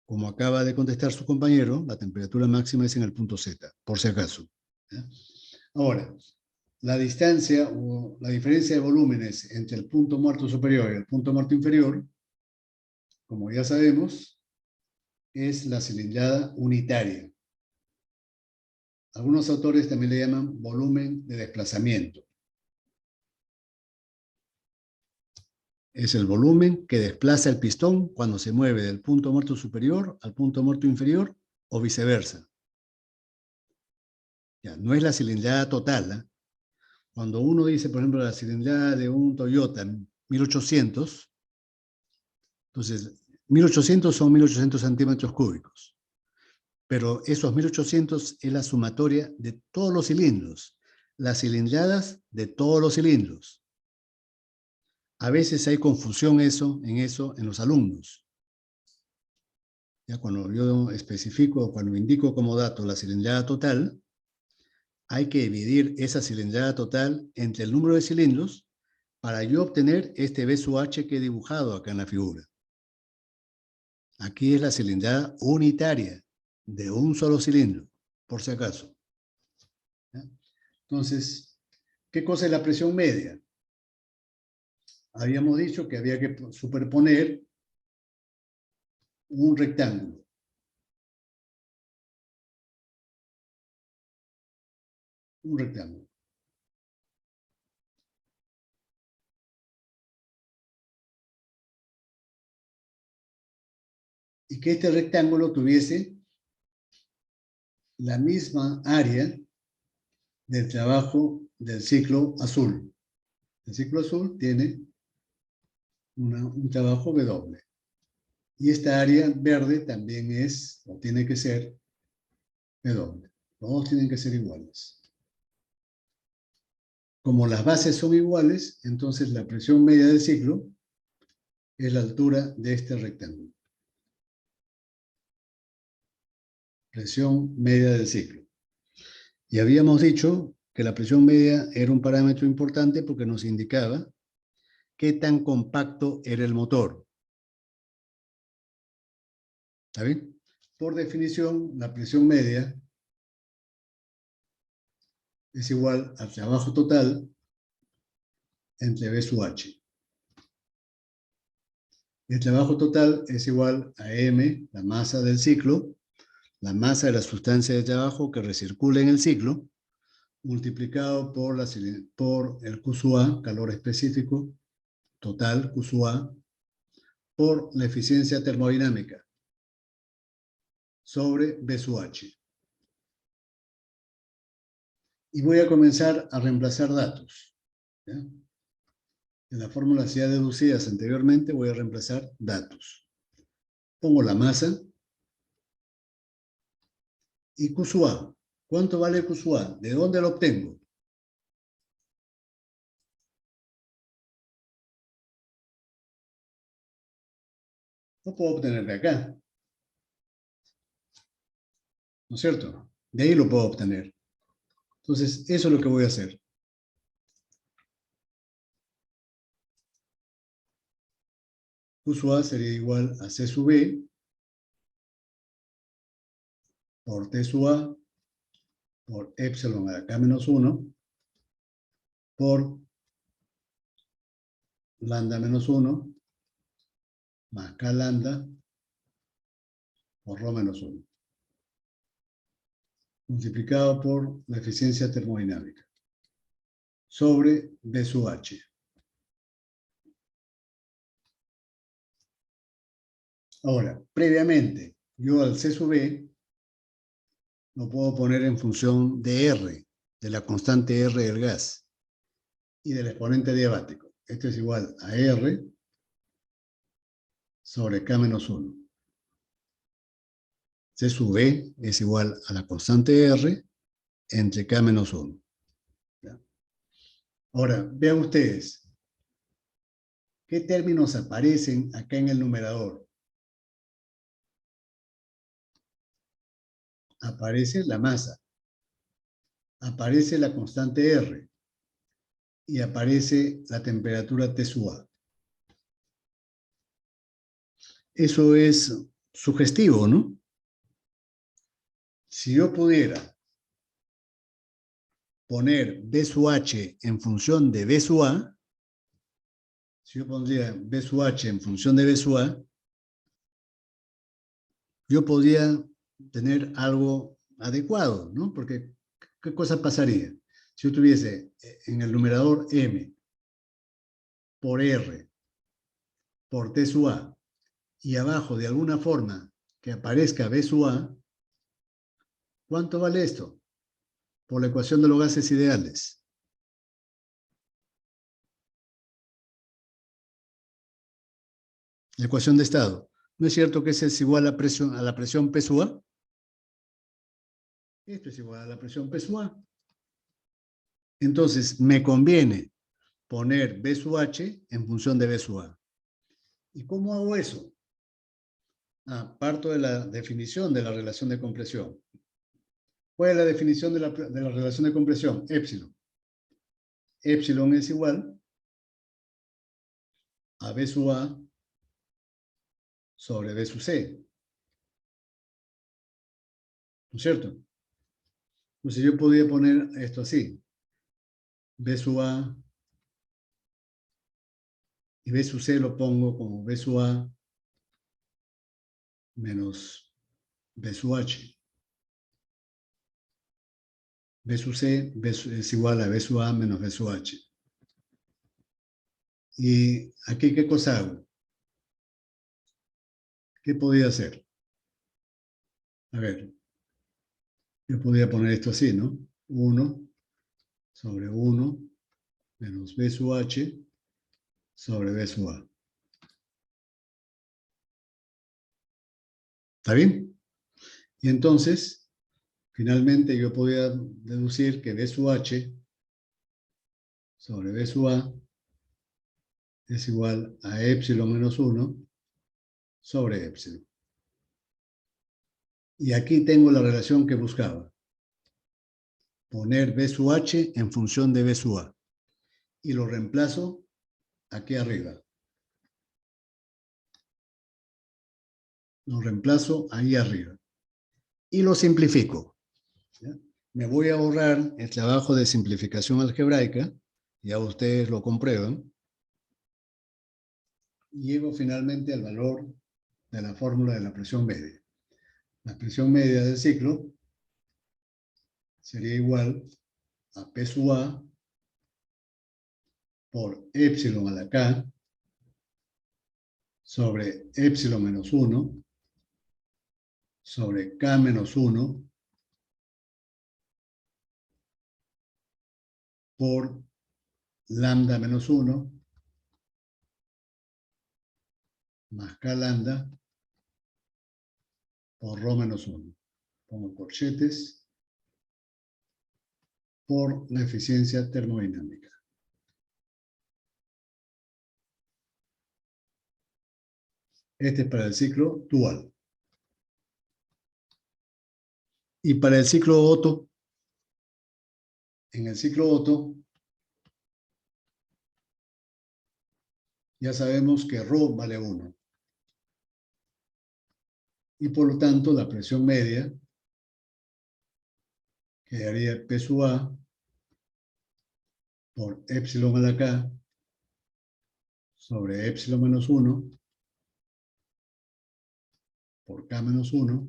Como acaba de contestar su compañero, la temperatura máxima es en el punto Z, por si acaso. ¿Ya? Ahora, la distancia o la diferencia de volúmenes entre el punto muerto superior y el punto muerto inferior, como ya sabemos, es la cilindrada unitaria. Algunos autores también le llaman volumen de desplazamiento. Es el volumen que desplaza el pistón cuando se mueve del punto muerto superior al punto muerto inferior o viceversa. Ya, no es la cilindrada total, ¿eh? Cuando uno dice, por ejemplo, la cilindrada de un Toyota 1800, entonces 1800 son 1800 centímetros cúbicos. Pero esos 1800 es la sumatoria de todos los cilindros, las cilindradas de todos los cilindros. A veces hay confusión en los alumnos. Ya cuando yo especifico, cuando indico como dato la cilindrada total, hay que dividir esa cilindrada total entre el número de cilindros para yo obtener este B sub H que he dibujado acá en la figura. Aquí es la cilindrada unitaria de un solo cilindro, por si acaso. ¿Ya? Entonces, ¿qué cosa es la presión media? habíamos dicho que había que superponer un rectángulo. Un rectángulo. Y que este rectángulo tuviese la misma área del trabajo del ciclo azul. El ciclo azul tiene un trabajo W. Y esta área verde también es, o tiene que ser, W. Los dos tienen que ser iguales. Como las bases son iguales, entonces la presión media del ciclo es la altura de este rectángulo. Presión media del ciclo. Y habíamos dicho que la presión media era un parámetro importante porque nos indicaba qué tan compacto era el motor. ¿Está bien? Por definición, la presión media es igual al trabajo total entre B sub H. El trabajo total es igual a M, la masa del ciclo, la masa de la sustancia de trabajo que recircula en el ciclo, multiplicado por el Q sub A, calor específico, total, Q sub A, por la eficiencia termodinámica, sobre B sub H. Y voy a comenzar a reemplazar datos. ¿Ya? En las fórmulas ya deducidas anteriormente voy a reemplazar datos. Pongo la masa y Q sub A. ¿Cuánto vale Q sub A? ¿De dónde lo obtengo? No puedo obtener de acá. ¿No es cierto? De ahí lo puedo obtener. Entonces, eso es lo que voy a hacer. Q sub A sería igual a C sub B por T sub A por epsilon a la K menos 1 por lambda menos 1 más K lambda por rho menos 1. Multiplicado por la eficiencia termodinámica sobre B sub H. Ahora, previamente, yo al C sub B lo puedo poner en función de R, de la constante R del gas y del exponente diabático. Esto es igual a R sobre K menos 1. C sub B es igual a la constante R entre K menos 1. ¿Ya? Ahora, vean ustedes, ¿qué términos aparecen acá en el numerador? Aparece la masa, aparece la constante R y aparece la temperatura T sub A. Eso es sugestivo, ¿no? Si yo pudiera poner B sub H en función de B sub A, si yo pondría B sub H en función de B sub A, yo podría tener algo adecuado, ¿no? Porque, ¿qué cosa pasaría? Si yo tuviese en el numerador M por R por T sub A y abajo de alguna forma que aparezca B sub A, ¿cuánto vale esto? Por la ecuación de los gases ideales. La ecuación de estado. ¿No es cierto que ese es igual a la presión P sub A? Esto es igual a la presión P sub A. Entonces, me conviene poner B sub H en función de B sub A. ¿Y cómo hago eso? Parto de la definición de la relación de compresión. ¿Cuál es la definición de la relación de compresión? Épsilon. Épsilon es igual a B sub A sobre B sub C. ¿No es cierto? Entonces yo podría poner esto así. B sub A Y B sub C lo pongo como B sub A menos B sub H. B sub C es igual a B sub A menos B sub H. ¿Y aquí qué cosa hago? ¿Qué podía hacer? A ver, yo podía poner esto así, ¿no? 1 sobre 1 menos B sub H sobre B sub A. ¿Está bien? Y entonces, finalmente yo podía deducir que B sub H sobre B sub A es igual a epsilon menos 1 sobre epsilon. Y aquí tengo la relación que buscaba. Poner B sub H en función de B sub A. Y lo reemplazo aquí arriba. Lo reemplazo ahí arriba. Y lo simplifico. ¿Ya? Me voy a ahorrar el trabajo de simplificación algebraica. Ya ustedes lo comprueban. Y llego finalmente al valor de la fórmula de la presión media. La presión media del ciclo sería igual a P sub A por epsilon a la K sobre epsilon menos 1 sobre K menos 1 por lambda menos 1 más K lambda por rho menos 1. Pongo corchetes por la eficiencia termodinámica. Este es para el ciclo dual. Y para el ciclo Otto, en el ciclo Otto, ya sabemos que rho vale 1. Y por lo tanto, la presión media quedaría P sub A por epsilon a la K sobre epsilon menos 1 por K menos 1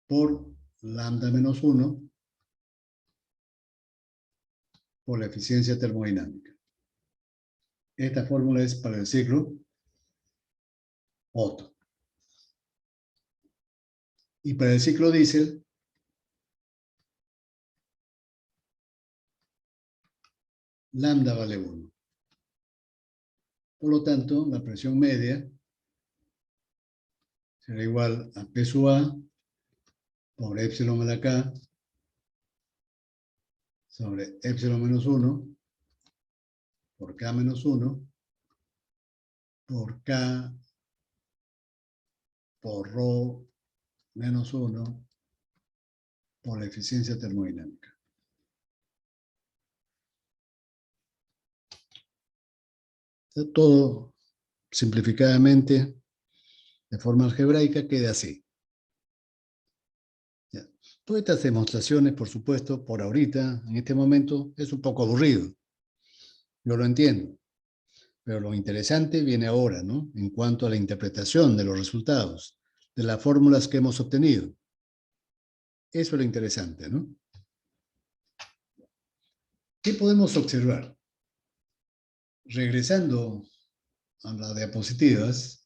por lambda menos 1 por la eficiencia termodinámica. Esta fórmula es para el ciclo Otto. Y para el ciclo diésel, lambda vale 1. Por lo tanto, la presión media será igual a P sub A por epsilon a la K sobre epsilon menos 1 por K menos 1 por K por rho menos 1 por la eficiencia termodinámica. Todo simplificadamente, de forma algebraica, queda así. ¿Ya? Todas estas demostraciones, por supuesto, por ahorita, en este momento, es un poco aburrido. Yo lo entiendo. Pero lo interesante viene ahora, ¿no? En cuanto a la interpretación de los resultados, de las fórmulas que hemos obtenido. Eso es lo interesante, ¿no? ¿Qué podemos observar? Regresando a las diapositivas,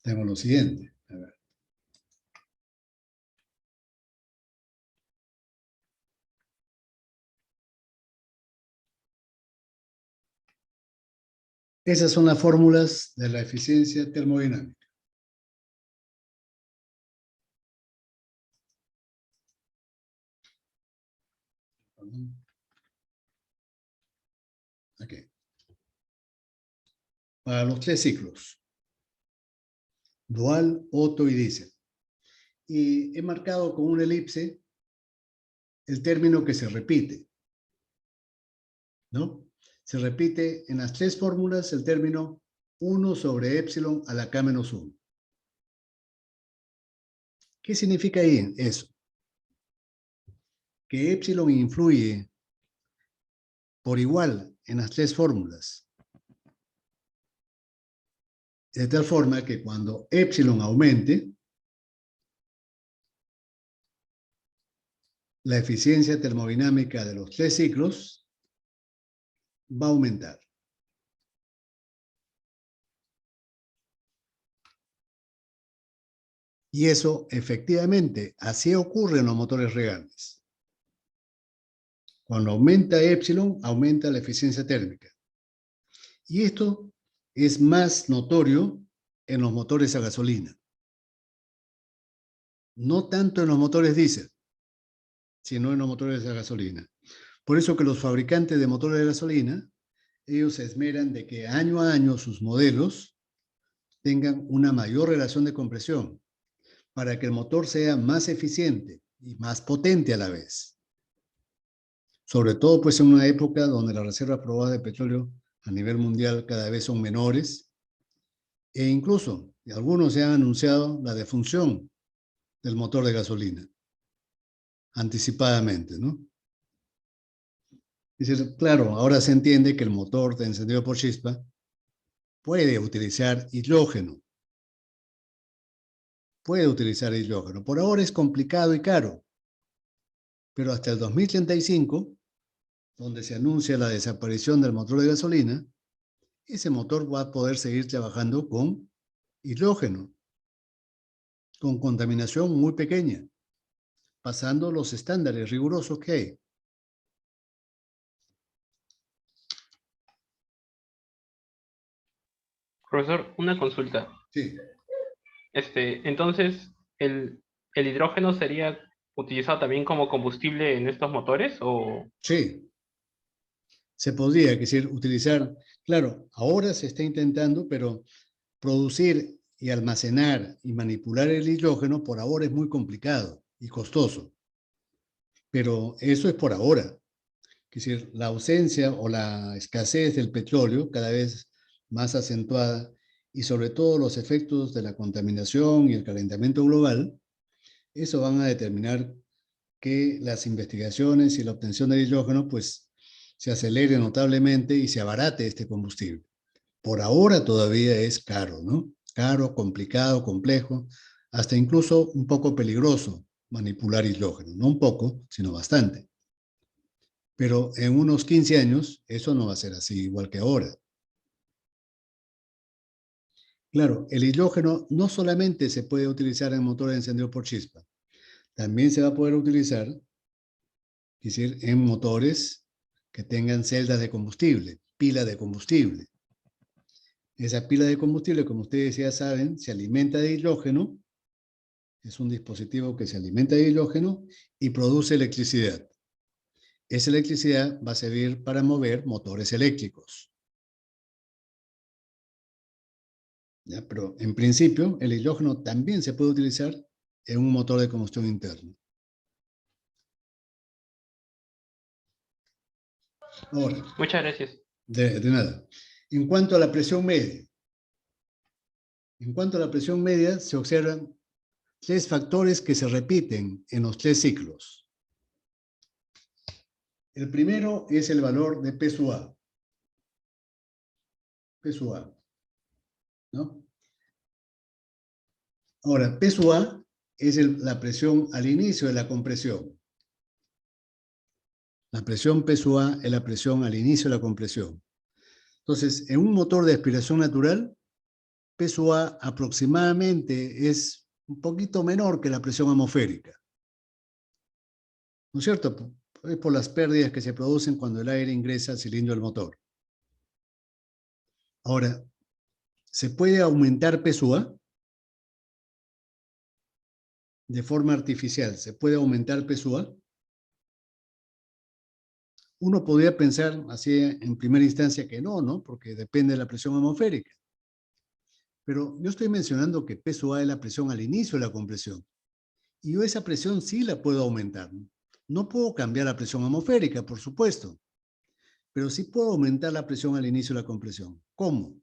tengo lo siguiente. A ver. Esas son las fórmulas de la eficiencia termodinámica. Aquí. Para los tres ciclos. Dual, Otto y diésel. Y he marcado con una elipse el término que se repite, ¿no? Se repite en las tres fórmulas el término 1 sobre epsilon a la K-1. ¿Qué significa ahí eso? Que epsilon influye por igual en las tres fórmulas. De tal forma que cuando epsilon aumente, la eficiencia termodinámica de los tres ciclos va a aumentar. Y eso, efectivamente, así ocurre en los motores regantes. Cuando aumenta epsilon, aumenta la eficiencia térmica. Y esto es más notorio en los motores a gasolina. No tanto en los motores diésel, sino en los motores a gasolina. Por eso que los fabricantes de motores de gasolina, ellos se esmeran de que año a año sus modelos tengan una mayor relación de compresión para que el motor sea más eficiente y más potente a la vez. Sobre todo pues en una época donde las reservas probadas de petróleo a nivel mundial cada vez son menores e incluso algunos ya han anunciado la defunción del motor de gasolina anticipadamente, ¿no? Es decir, claro, ahora se entiende que el motor de encendido por chispa puede utilizar hidrógeno. Por ahora es complicado y caro, pero hasta el 2035, donde se anuncia la desaparición del motor de gasolina, ese motor va a poder seguir trabajando con hidrógeno, con contaminación muy pequeña, pasando los estándares rigurosos que hay. Profesor, una consulta. Sí, Entonces, ¿el hidrógeno sería utilizado también como combustible en estos motores? ¿O sí, se podría, es decir, utilizar, claro, ahora se está intentando, pero producir y almacenar y manipular el hidrógeno por ahora es muy complicado y costoso. Pero eso es por ahora. Es decir, la ausencia o la escasez del petróleo cada vez más acentuada y sobre todo los efectos de la contaminación y el calentamiento global, eso van a determinar que las investigaciones y la obtención del hidrógeno pues se acelere notablemente y se abarate este combustible. Por ahora todavía es caro, ¿no? Caro, complicado, complejo, hasta incluso un poco peligroso manipular hidrógeno. No un poco, sino bastante. Pero en unos 15 años eso no va a ser así, igual que ahora. Claro, el hidrógeno no solamente se puede utilizar en motores encendidos por chispa, también se va a poder utilizar, es decir, en motores que tengan celdas de combustible, pila de combustible. Esa pila de combustible, como ustedes ya saben, se alimenta de hidrógeno, es un dispositivo que se alimenta de hidrógeno y produce electricidad. Esa electricidad va a servir para mover motores eléctricos. ¿Ya? Pero en principio, el hidrógeno también se puede utilizar en un motor de combustión interna. Ahora, muchas gracias? de nada. En cuanto a la presión media, se observan tres factores que se repiten en los tres ciclos. El primero es el valor de P sub A. P sub A, ¿no? Ahora, P sub A es la presión al inicio de la compresión. La presión P sub A es la presión al inicio de la compresión. Entonces, en un motor de aspiración natural, P sub A aproximadamente es un poquito menor que la presión atmosférica. ¿No es cierto? Es por las pérdidas que se producen cuando el aire ingresa al cilindro del motor. Ahora, ¿se puede aumentar P sub A? De forma artificial, ¿se puede aumentar P sub A? Uno podría pensar así en primera instancia que no, ¿no? Porque depende de la presión atmosférica. Pero yo estoy mencionando que P sub A es la presión al inicio de la compresión. Y yo esa presión sí la puedo aumentar. No puedo cambiar la presión atmosférica, por supuesto, pero sí puedo aumentar la presión al inicio de la compresión. ¿Cómo?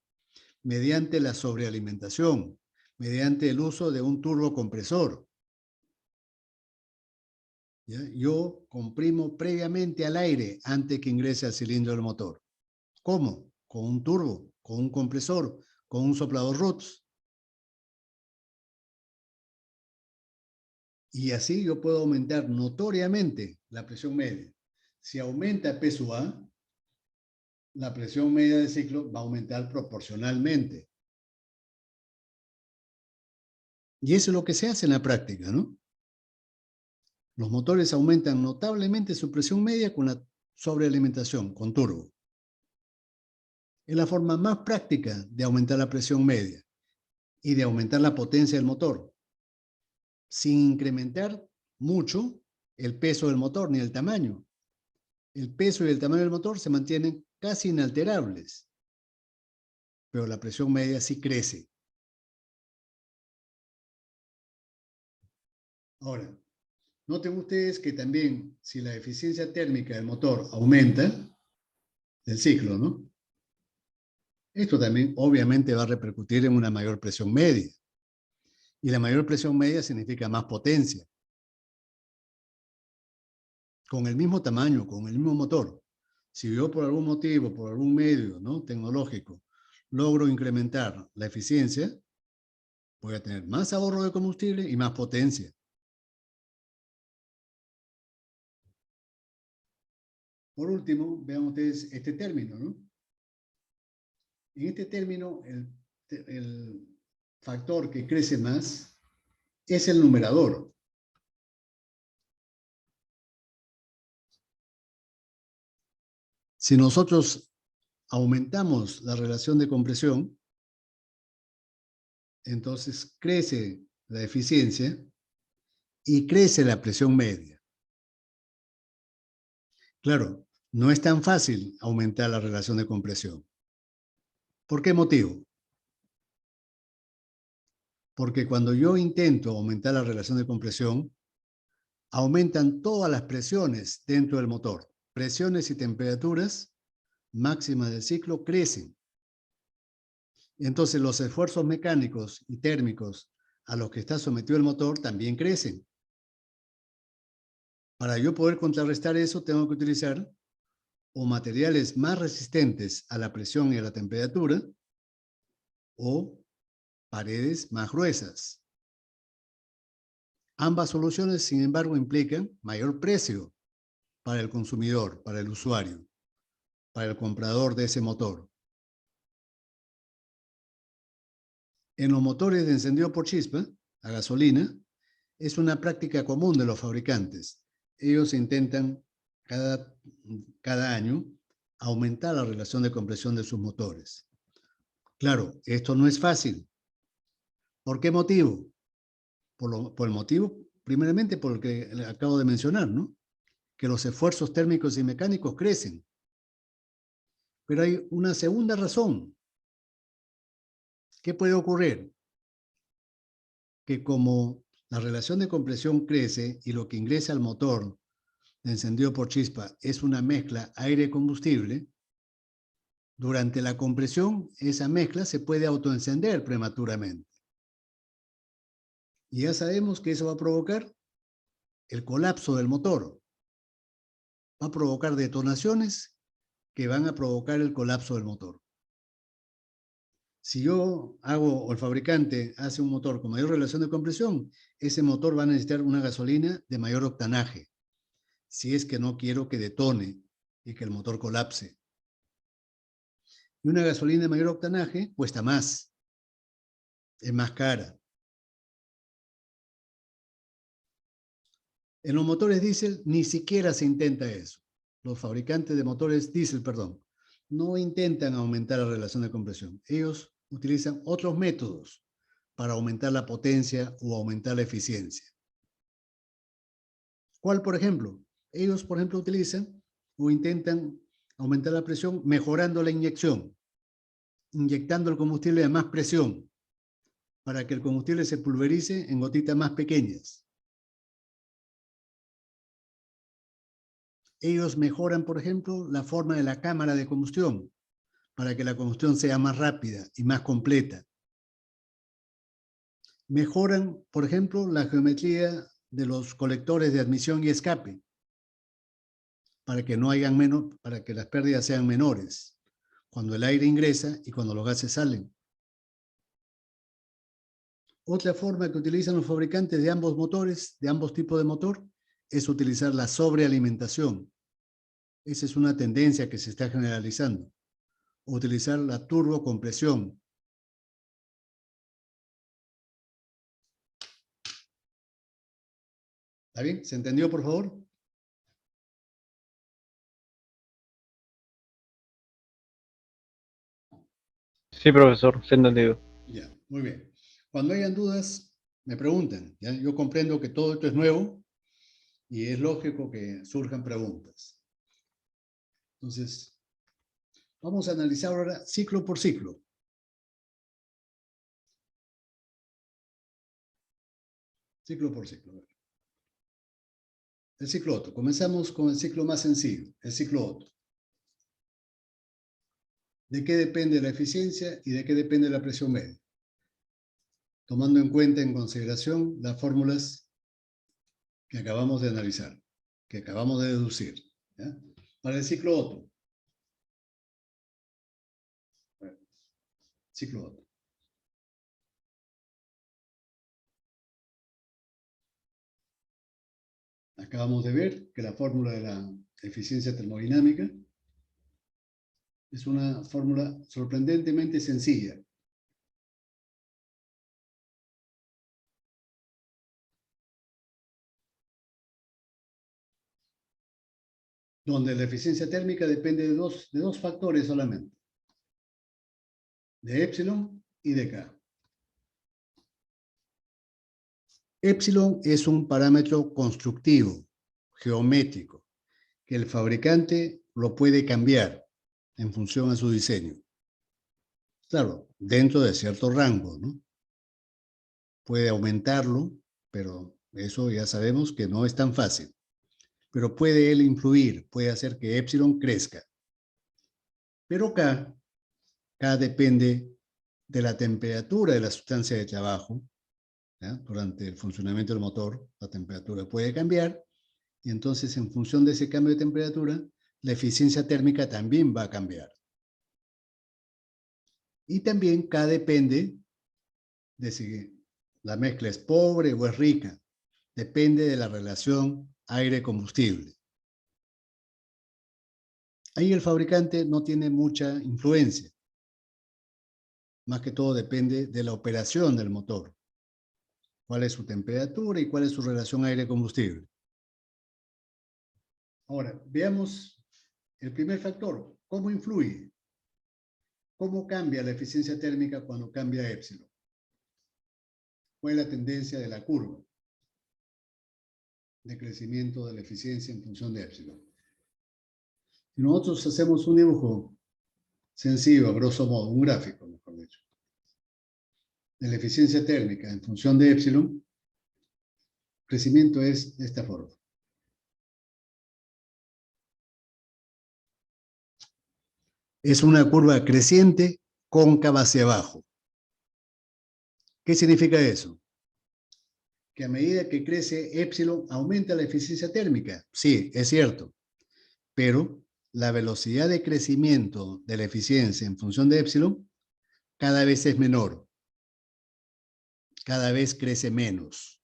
mediante la sobrealimentación, mediante el uso de un turbocompresor. ¿Ya? Yo comprimo previamente al aire antes que ingrese al cilindro del motor. ¿Cómo? Con un turbo, con un compresor, con un soplador Roots. Y así yo puedo aumentar notoriamente la presión media. Si aumenta el PSUA, la presión media del ciclo va a aumentar proporcionalmente. Y eso es lo que se hace en la práctica, ¿no? Los motores aumentan notablemente su presión media con la sobrealimentación, con turbo. Es la forma más práctica de aumentar la presión media y de aumentar la potencia del motor, sin incrementar mucho el peso del motor ni el tamaño. El peso y el tamaño del motor se mantienen casi inalterables, pero la presión media sí crece. Ahora, noten ustedes que también si la eficiencia térmica del motor aumenta, del ciclo, ¿no? Esto también obviamente va a repercutir en una mayor presión media. Y la mayor presión media significa más potencia. Con el mismo tamaño, con el mismo motor. Si yo por algún motivo, por algún medio, ¿no?, tecnológico, logro incrementar la eficiencia, voy a tener más ahorro de combustible y más potencia. Por último, vean ustedes este término, ¿no? En este término, el factor que crece más es el numerador. Si nosotros aumentamos la relación de compresión, entonces crece la eficiencia y crece la presión media. Claro, no es tan fácil aumentar la relación de compresión. ¿Por qué motivo? Porque cuando yo intento aumentar la relación de compresión, aumentan todas las presiones dentro del motor. Presiones y temperaturas máximas del ciclo crecen. Entonces los esfuerzos mecánicos y térmicos a los que está sometido el motor también crecen. Para yo poder contrarrestar eso, tengo que utilizar o materiales más resistentes a la presión y a la temperatura, o paredes más gruesas. Ambas soluciones, sin embargo, implican mayor precio para el consumidor, para el usuario, para el comprador de ese motor. En los motores de encendido por chispa, a gasolina, es una práctica común de los fabricantes. Ellos intentan cada año aumentar la relación de compresión de sus motores. Claro, esto no es fácil. ¿Por qué motivo? Por el motivo, primeramente, por el que acabo de mencionar, ¿no?, que los esfuerzos térmicos y mecánicos crecen. Pero hay una segunda razón. ¿Qué puede ocurrir? Que como la relación de compresión crece y lo que ingresa al motor de encendido por chispa es una mezcla aire-combustible, durante la compresión esa mezcla se puede autoencender prematuramente. Y ya sabemos que eso va a provocar el colapso del motor. Va a provocar detonaciones que van a provocar el colapso del motor. Si yo hago, o el fabricante hace un motor con mayor relación de compresión, ese motor va a necesitar una gasolina de mayor octanaje, si es que no quiero que detone y que el motor colapse. Y una gasolina de mayor octanaje cuesta más, es más cara. En los motores diésel ni siquiera se intenta eso. Los fabricantes de motores diésel, no intentan aumentar la relación de compresión. Ellos utilizan otros métodos para aumentar la potencia o aumentar la eficiencia. ¿Cuál, por ejemplo? Ellos, por ejemplo, utilizan o intentan aumentar la presión mejorando la inyección, inyectando el combustible a más presión para que el combustible se pulverice en gotitas más pequeñas. Ellos mejoran, por ejemplo, la forma de la cámara de combustión, para que la combustión sea más rápida y más completa. Mejoran, por ejemplo, la geometría de los colectores de admisión y escape, para que no hayan menos, para que las pérdidas sean menores cuando el aire ingresa y cuando los gases salen. Otra forma que utilizan los fabricantes de ambos motores, de ambos tipos de motor, es utilizar la sobrealimentación. Esa es una tendencia que se está generalizando. Utilizar la turbocompresión. ¿Está bien? ¿Se entendió, por favor? Sí, profesor, se ha entendido. Ya, muy bien. Cuando hayan dudas, me preguntan. ¿Ya? Yo comprendo que todo esto es nuevo y es lógico que surjan preguntas. Entonces, vamos a analizar ahora ciclo por ciclo. Ciclo por ciclo. El ciclo Otto. Comenzamos con el ciclo más sencillo, el ciclo Otto. ¿De qué depende la eficiencia y de qué depende la presión media? Tomando en cuenta, en consideración, las fórmulas que acabamos de analizar, que acabamos de deducir. ¿Ya? Para el ciclo Otto. Ciclo Otto. Acabamos de ver que la fórmula de la eficiencia termodinámica es una fórmula sorprendentemente sencilla. Donde la eficiencia térmica depende de dos factores solamente. De epsilon y de K. Epsilon es un parámetro constructivo, geométrico, que el fabricante lo puede cambiar en función a su diseño. Claro, dentro de cierto rango, ¿no? Puede aumentarlo, pero eso ya sabemos que no es tan fácil. Pero puede él influir, puede hacer que epsilon crezca. Pero K depende de la temperatura de la sustancia de trabajo. ¿Ya? Durante el funcionamiento del motor, la temperatura puede cambiar y entonces en función de ese cambio de temperatura, la eficiencia térmica también va a cambiar. Y también K depende de si la mezcla es pobre o es rica. Depende de la relación aire-combustible. Ahí el fabricante no tiene mucha influencia. Más que todo depende de la operación del motor. Cuál es su temperatura y cuál es su relación aire-combustible. Ahora, veamos el primer factor. ¿Cómo influye? ¿Cómo cambia la eficiencia térmica cuando cambia epsilon? ¿Cuál es la tendencia de la curva de crecimiento de la eficiencia en función de epsilon? Si nosotros hacemos un dibujo sencillo, a grosso modo, un gráfico, mejor dicho, de la eficiencia térmica en función de epsilon, el crecimiento es de esta forma. Es una curva creciente cóncava hacia abajo. ¿Qué significa eso? Que a medida que crece epsilon, aumenta la eficiencia térmica. Sí, es cierto. Pero la velocidad de crecimiento de la eficiencia en función de epsilon cada vez es menor. Cada vez crece menos.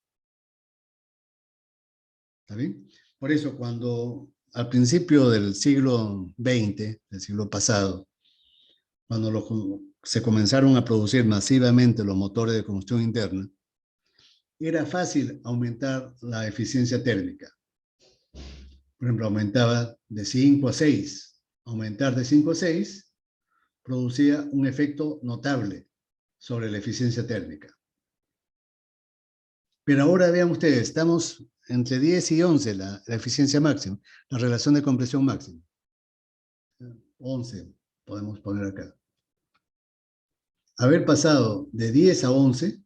¿Está bien? Por eso, cuando al principio del siglo XX, del siglo pasado, cuando se comenzaron a producir masivamente los motores de combustión interna, era fácil aumentar la eficiencia térmica. Por ejemplo, aumentaba de 5 a 6. Aumentar de 5 a 6 producía un efecto notable sobre la eficiencia térmica. Pero ahora vean ustedes, estamos entre 10 y 11 la eficiencia máxima, la relación de compresión máxima. 11 podemos poner acá. Haber pasado de 10 a 11,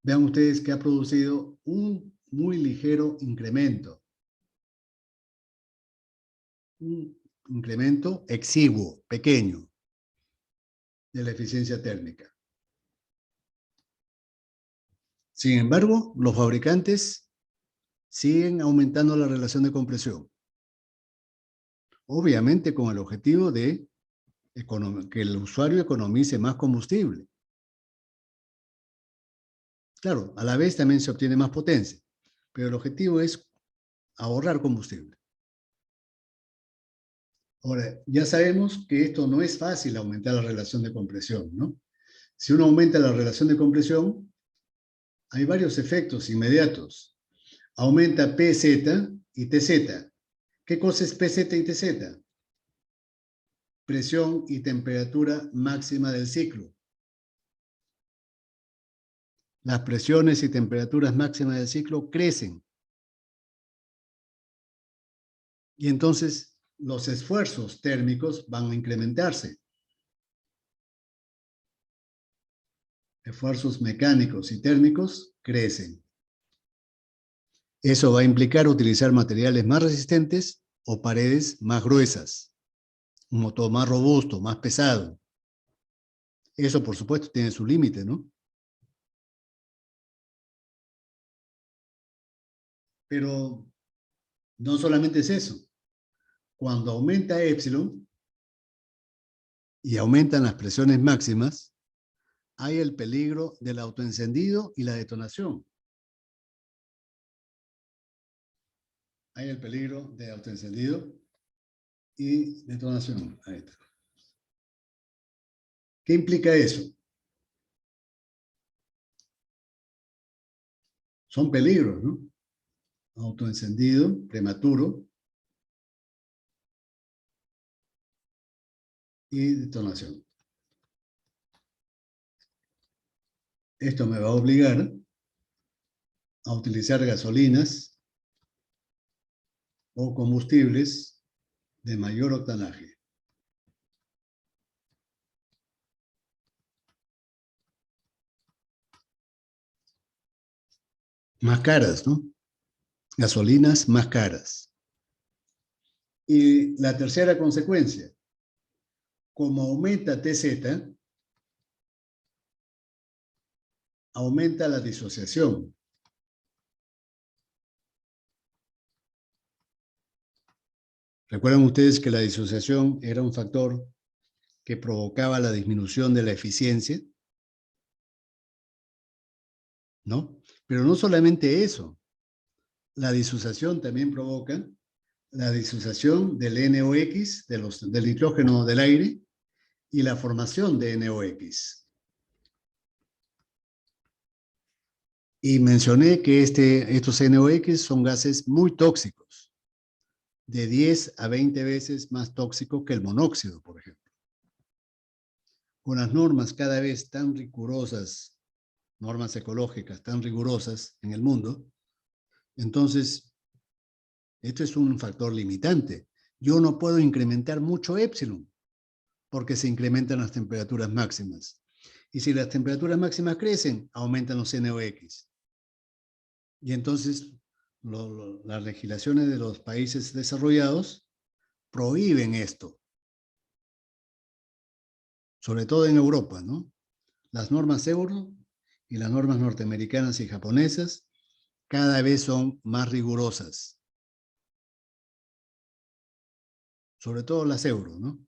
vean ustedes que ha producido un muy ligero incremento. Un incremento exiguo, pequeño, de la eficiencia térmica. Sin embargo, los fabricantes siguen aumentando la relación de compresión. Obviamente con el objetivo de que el usuario economice más combustible. Claro, a la vez también se obtiene más potencia, pero el objetivo es ahorrar combustible. Ahora, ya sabemos que esto no es fácil aumentar la relación de compresión, ¿no? Si uno aumenta la relación de compresión, hay varios efectos inmediatos. Aumenta PZ y TZ. ¿Qué cosa es PZ y TZ? Presión y temperatura máxima del ciclo. Las presiones y temperaturas máximas del ciclo crecen. Y entonces los esfuerzos térmicos van a incrementarse. Esfuerzos mecánicos y térmicos crecen. Eso va a implicar utilizar materiales más resistentes o paredes más gruesas. Un motor más robusto, más pesado. Eso, por supuesto, tiene su límite, ¿no? Pero no solamente es eso. Cuando aumenta epsilon y aumentan las presiones máximas, hay el peligro del autoencendido y la detonación. Hay el peligro de autoencendido y detonación. Ahí está. ¿Qué implica eso? Son peligros, ¿no? Autoencendido, prematuro y detonación. Esto me va a obligar a utilizar gasolinas o combustibles de mayor octanaje. Más caras, ¿no? Gasolinas más caras. Y la tercera consecuencia, como aumenta TZ, aumenta la disociación. ¿Recuerdan ustedes que la disociación era un factor que provocaba la disminución de la eficiencia? ¿No? Pero no solamente eso. La disociación también provoca la disociación del NOx, del nitrógeno del aire, y la formación de NOx. Y mencioné que estos NOx son gases muy tóxicos, de 10 a 20 veces más tóxicos que el monóxido, por ejemplo. Con las normas cada vez tan rigurosas, normas ecológicas tan rigurosas en el mundo, entonces, esto es un factor limitante. Yo no puedo incrementar mucho épsilon, porque se incrementan las temperaturas máximas. Y si las temperaturas máximas crecen, aumentan los NOx. Y entonces las legislaciones de los países desarrollados prohíben esto. Sobre todo en Europa, ¿no? Las normas euro y las normas norteamericanas y japonesas cada vez son más rigurosas. Sobre todo las euro, ¿no?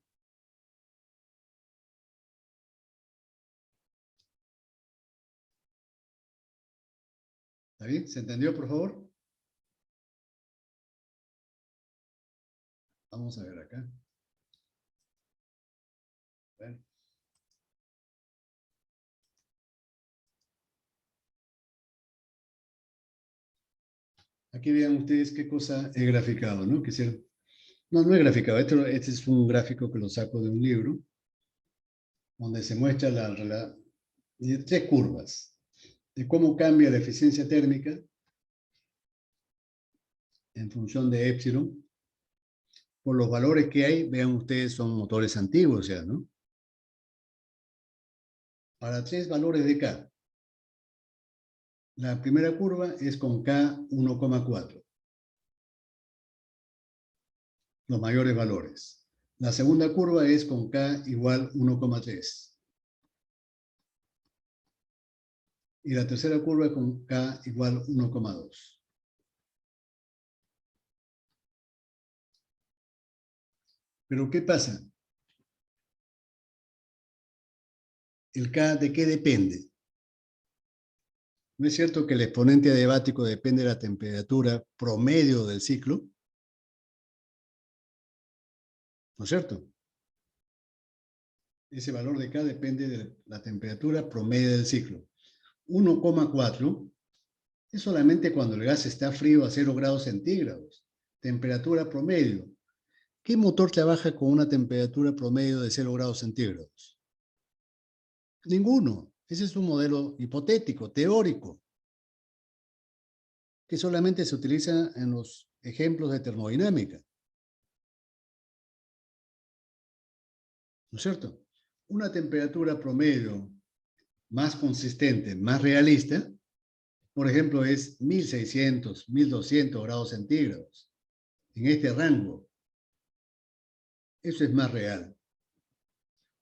¿Está bien? ¿Se entendió, por favor? Vamos a ver acá. A ver. Aquí vean ustedes qué cosa he graficado, ¿no? No, no he graficado. Este es un gráfico que lo saco de un libro, donde se muestra tres curvas de cómo cambia la eficiencia térmica en función de épsilon. Por los valores que hay, vean ustedes, son motores antiguos ya, ¿no? Para tres valores de K. La primera curva es con K 1,4. Los mayores valores. La segunda curva es con K igual 1,3. Y la tercera curva con K igual 1,2. Pero ¿qué pasa? ¿El K de qué depende? ¿No es cierto que el exponente adiabático depende de la temperatura promedio del ciclo? ¿No es cierto? Ese valor de K depende de la temperatura promedio del ciclo. 1,4 es solamente cuando el gas está frío a 0 grados centígrados. Temperatura promedio. ¿Qué motor trabaja con una temperatura promedio de 0 grados centígrados? Ninguno. Ese es un modelo hipotético, teórico, que solamente se utiliza en los ejemplos de termodinámica. ¿No es cierto? Una temperatura promedio más consistente, más realista, por ejemplo, es 1600, 1200 grados centígrados. En este rango. Eso es más real.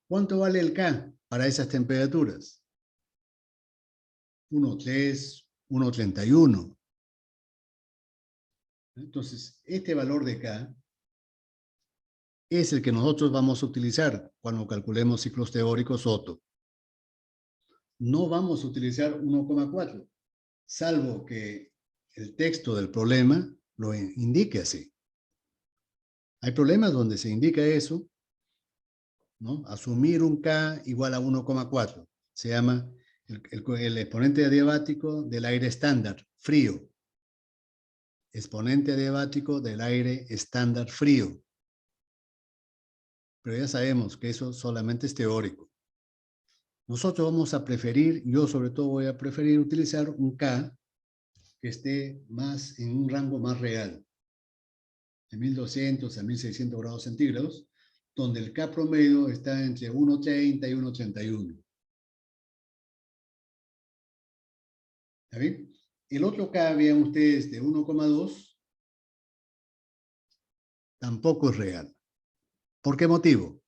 ¿Cuánto vale el K para esas temperaturas? 1,3, 1,31. Entonces, este valor de K es el que nosotros vamos a utilizar cuando calculemos ciclos teóricos Otto. No vamos a utilizar 1,4, salvo que el texto del problema lo indique así. Hay problemas donde se indica eso, ¿no? Asumir un K igual a 1,4. Se llama el exponente adiabático del aire estándar, frío. Exponente adiabático del aire estándar frío. Pero ya sabemos que eso solamente es teórico. Nosotros vamos a preferir, yo sobre todo voy a preferir utilizar un K que esté más en un rango más real, de 1200 a 1600 grados centígrados, donde el K promedio está entre 1,30 y 1,31. ¿Está bien? El otro K, vean ustedes, de 1,2, tampoco es real. ¿Por qué motivo?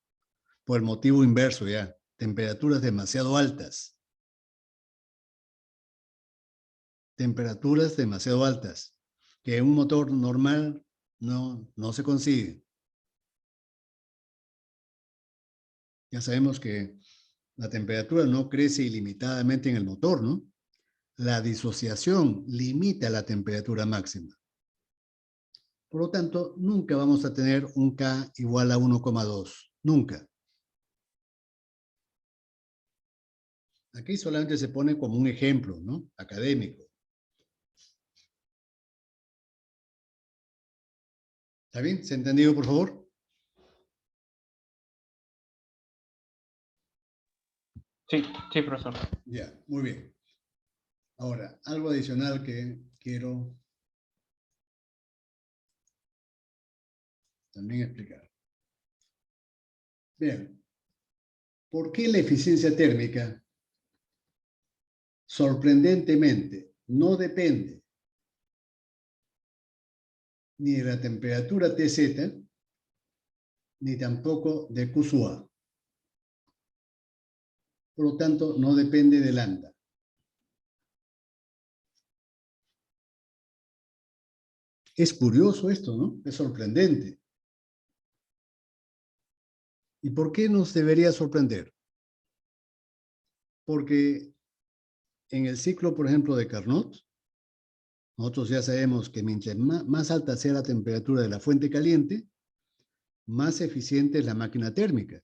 Por el motivo inverso ya, temperaturas demasiado altas. Temperaturas demasiado altas, que en un motor normal no se consigue. Ya sabemos que la temperatura no crece ilimitadamente en el motor, ¿no? La disociación limita la temperatura máxima. Por lo tanto, nunca vamos a tener un K igual a 1,2. Nunca. Aquí solamente se pone como un ejemplo, ¿no? Académico. ¿Está bien? ¿Se ha entendido, por favor? Sí, sí, profesor. Ya, muy bien. Ahora, algo adicional que quiero también explicar. Bien, ¿por qué la eficiencia térmica sorprendentemente no depende ni de la temperatura Tz, ni tampoco de Q sub A? Por lo tanto, no depende de lambda. Es curioso esto, ¿no? Es sorprendente. ¿Y por qué nos debería sorprender? Porque en el ciclo, por ejemplo, de Carnot, nosotros ya sabemos que mientras más alta sea la temperatura de la fuente caliente, más eficiente es la máquina térmica.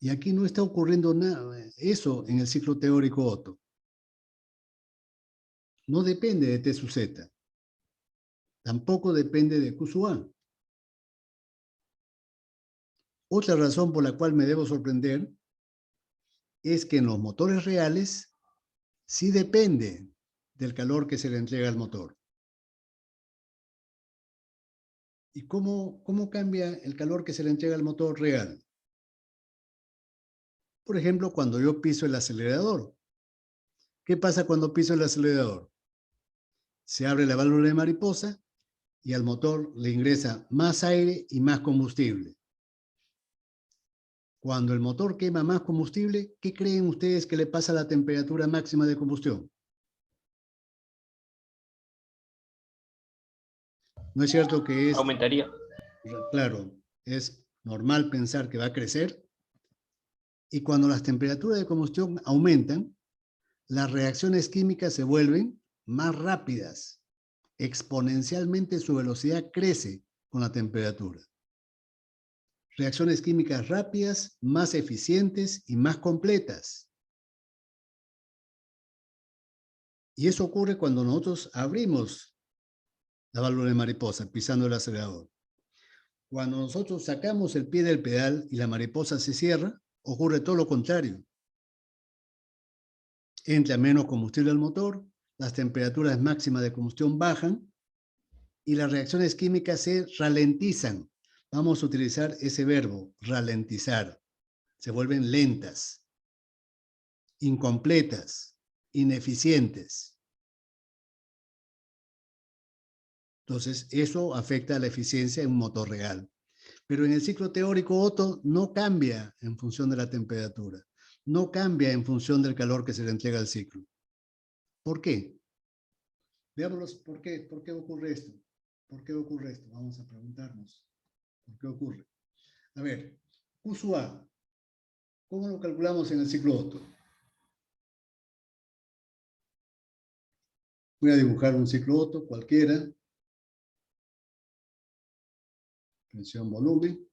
Y aquí no está ocurriendo nada, eso en el ciclo teórico Otto. No depende de T sub Z. Tampoco depende de Q sub A. Otra razón por la cual me debo sorprender es que en los motores reales sí depende del calor que se le entrega al motor. ¿Y cómo cambia el calor que se le entrega al motor real? Por ejemplo, cuando yo piso el acelerador. ¿Qué pasa cuando piso el acelerador? Se abre la válvula de mariposa y al motor le ingresa más aire y más combustible. Cuando el motor quema más combustible, ¿qué creen ustedes que le pasa a la temperatura máxima de combustión? ¿No es cierto que es, Aumentaría. claro, es normal pensar que va a crecer? Y cuando las temperaturas de combustión aumentan, las reacciones químicas se vuelven más rápidas. Exponencialmente su velocidad crece con la temperatura. Reacciones químicas rápidas, más eficientes y más completas. Y eso ocurre cuando nosotros abrimos la válvula de mariposa, pisando el acelerador. Cuando nosotros sacamos el pie del pedal y la mariposa se cierra, ocurre todo lo contrario. Entra menos combustible al motor, las temperaturas máximas de combustión bajan y las reacciones químicas se ralentizan. Vamos a utilizar ese verbo, ralentizar. Se vuelven lentas, incompletas, ineficientes. Entonces, eso afecta a la eficiencia en un motor real. Pero en el ciclo teórico Otto no cambia en función de la temperatura. No cambia en función del calor que se le entrega al ciclo. ¿Por qué? Veámoslos, ¿por qué ocurre esto? ¿Por qué ocurre esto? Vamos a preguntarnos. ¿Por qué ocurre? A ver, Q sub A. ¿Cómo lo calculamos en el ciclo Otto? Voy a dibujar un ciclo Otto cualquiera. Presión, volumen.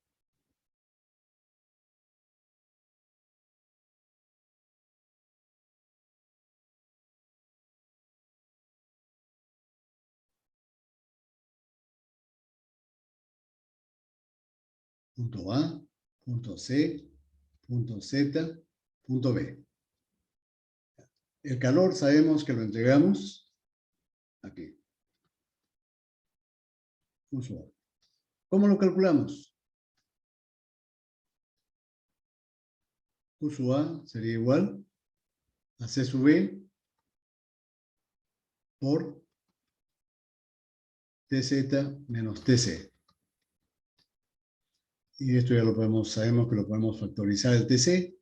Punto A, punto C, punto Z, punto B. El calor sabemos que lo entregamos aquí. Usual. ¿Cómo lo calculamos? Q sub A sería igual a C sub B por TZ menos TC. Y esto ya lo podemos, sabemos que lo podemos factorizar el TC.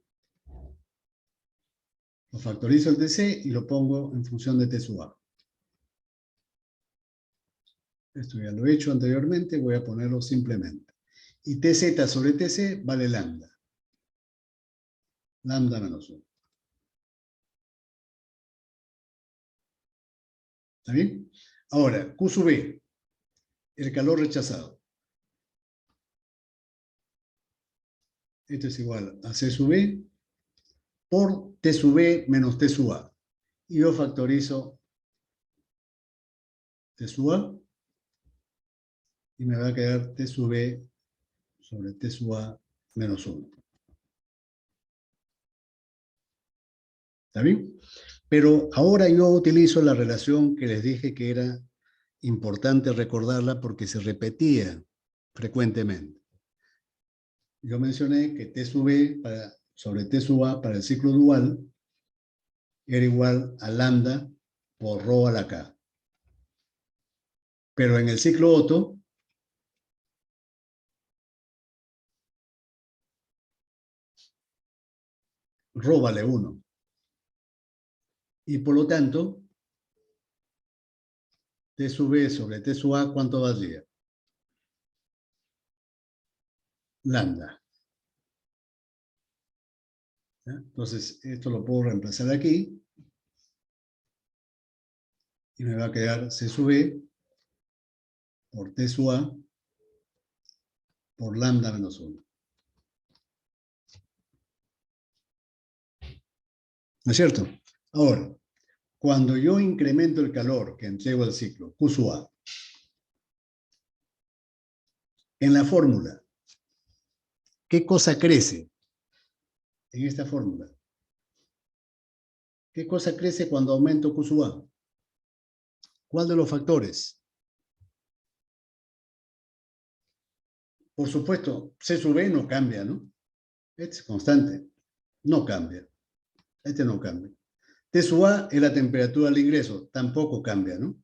Lo factorizo el TC y lo pongo en función de T sub A. Esto ya lo he hecho anteriormente, voy a ponerlo simplemente. Y TZ sobre TC vale lambda. Lambda menos 1. ¿Está bien? Ahora, Q sub B, el calor rechazado. Esto es igual a C sub B por T sub B menos T sub A. Y yo factorizo T sub A y me va a quedar T sub B sobre T sub A menos 1. ¿Está bien? Pero ahora yo utilizo la relación que les dije que era importante recordarla porque se repetía frecuentemente. Yo mencioné que T sub B sobre T sub A para el ciclo dual era igual a lambda por rho a la K. Pero en el ciclo Otto, rho vale 1. Y por lo tanto, T sub B sobre T sub A, ¿cuánto valdría? Lambda. ¿Ya? Entonces, esto lo puedo reemplazar aquí. Y me va a quedar C sub B por T sub A por lambda menos 1. ¿No es cierto? Ahora, cuando yo incremento el calor que entrego al ciclo, Q sub A, en la fórmula, ¿qué cosa crece en esta fórmula? ¿Qué cosa crece cuando aumento Q sub A? ¿Cuál de los factores? Por supuesto, C sub B no cambia, ¿no? Este es constante. No cambia. Este no cambia. T sub A es la temperatura al ingreso. Tampoco cambia, ¿no?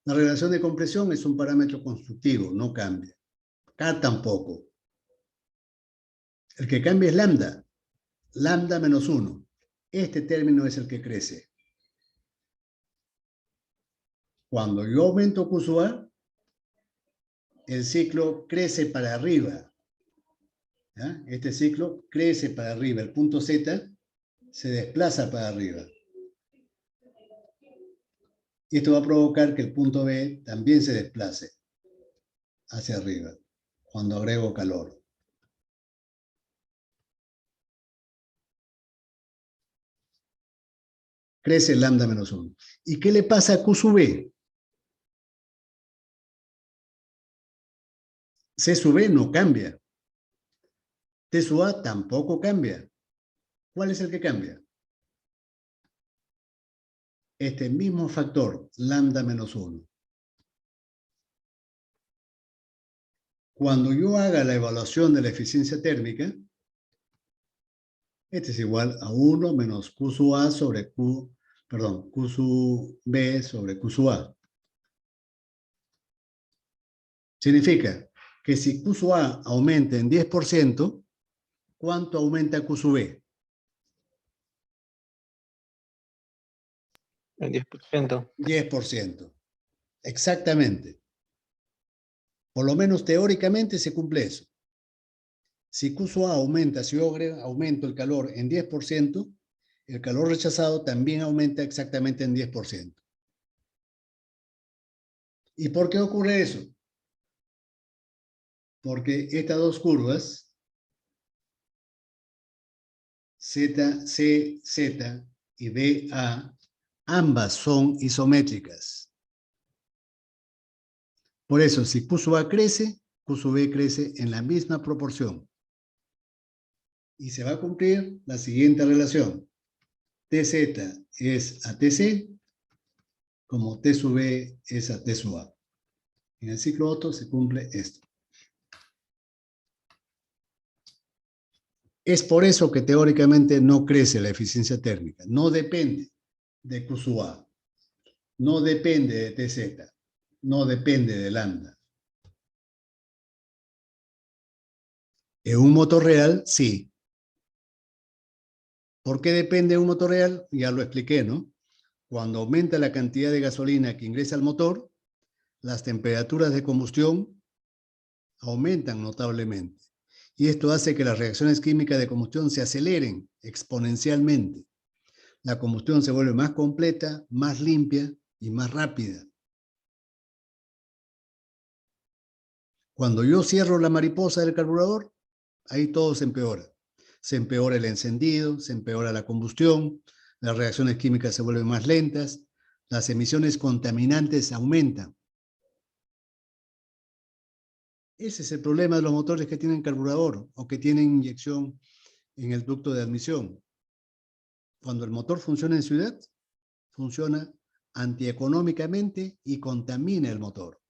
La relación de compresión es un parámetro constructivo, no cambia. K tampoco. El que cambia es lambda. Lambda menos 1. Este término es el que crece. Cuando yo aumento Q sub A, el ciclo crece para arriba. ¿Ya? Este ciclo crece para arriba. El punto Z se desplaza para arriba. Y esto va a provocar que el punto B también se desplace hacia arriba cuando agrego calor. Crece lambda menos 1. ¿Y qué le pasa a Q sub B? C sub B no cambia. T sub A tampoco cambia. ¿Cuál es el que cambia? Este mismo factor, lambda menos 1. Cuando yo haga la evaluación de la eficiencia térmica, este es igual a 1 menos Q sub A sobre Q sub B sobre Q sub A. Significa que si Q sub A aumenta en 10%, ¿cuánto aumenta Q sub B? El 10%. 10%. Exactamente. Por lo menos teóricamente se cumple eso. Si Q sub A aumenta, si yo aumento el calor en 10%, el calor rechazado también aumenta exactamente en 10%. ¿Y por qué ocurre eso? Porque estas dos curvas, ZCZ y DA, ambas son isométricas. Por eso, si Q sub A crece, Q sub B crece en la misma proporción. Y se va a cumplir la siguiente relación. TZ es a TC, como T sub B es a T sub A. En el ciclo Otto se cumple esto. Es por eso que teóricamente no crece la eficiencia térmica. No depende de Q sub A. No depende de TZ. No depende de lambda. En un motor real, sí. ¿Por qué depende de un motor real? Ya lo expliqué, ¿no? Cuando aumenta la cantidad de gasolina que ingresa al motor, las temperaturas de combustión aumentan notablemente. Y esto hace que las reacciones químicas de combustión se aceleren exponencialmente. La combustión se vuelve más completa, más limpia y más rápida. Cuando yo cierro la mariposa del carburador, ahí todo se empeora. Se empeora el encendido, se empeora la combustión, las reacciones químicas se vuelven más lentas, las emisiones contaminantes aumentan. Ese es el problema de los motores que tienen carburador o que tienen inyección en el ducto de admisión. Cuando el motor funciona en ciudad, funciona antieconómicamente y contamina el motor.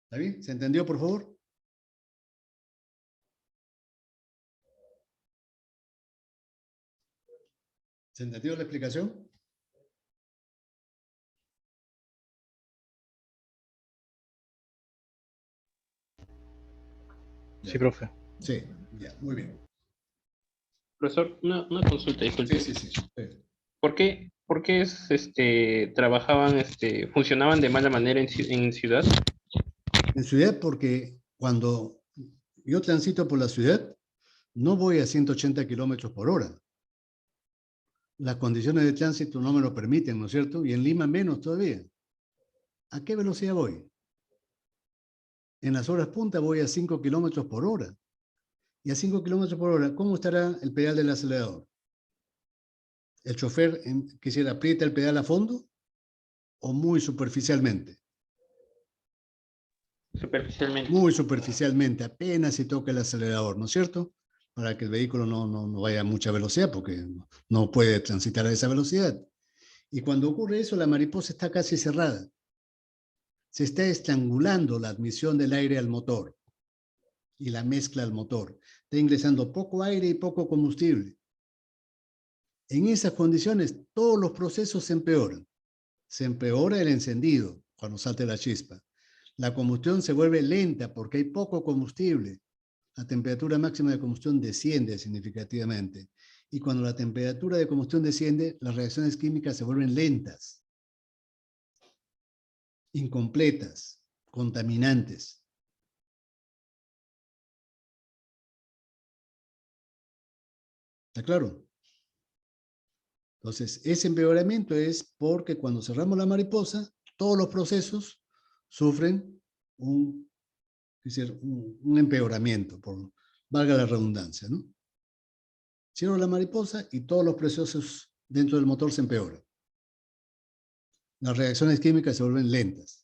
¿Está bien? ¿Se entendió, por favor? ¿Se entendió la explicación? Sí, profe. Sí, ya, muy bien. Profesor, una consulta, disculpe. Sí. ¿Por qué funcionaban de mala manera en ciudad? En ciudad, porque cuando yo transito por la ciudad, no voy a 180 kilómetros por hora. Las condiciones de tránsito no me lo permiten, ¿no es cierto? Y en Lima menos todavía. ¿A qué velocidad voy? En las horas punta voy a 5 kilómetros por hora. Y a 5 kilómetros por hora, ¿cómo estará el pedal del acelerador? ¿El chofer quisiera aprieta el pedal a fondo o muy superficialmente? Superficialmente. Muy superficialmente, apenas si toca el acelerador, ¿no es cierto? Para que el vehículo no vaya a mucha velocidad, porque no puede transitar a esa velocidad. Y cuando ocurre eso, la mariposa está casi cerrada. Se está estrangulando la admisión del aire al motor y la mezcla al motor. Está ingresando poco aire y poco combustible. En esas condiciones, todos los procesos se empeoran. Se empeora el encendido cuando salte la chispa. La combustión se vuelve lenta porque hay poco combustible. La temperatura máxima de combustión desciende significativamente. Y cuando la temperatura de combustión desciende, las reacciones químicas se vuelven lentas, incompletas, contaminantes. ¿Está claro? Entonces, ese empeoramiento es porque cuando cerramos la mariposa, todos los procesos sufren un empeoramiento, valga la redundancia, ¿no? Cierro la mariposa y todos los procesos dentro del motor se empeoran. Las reacciones químicas se vuelven lentas.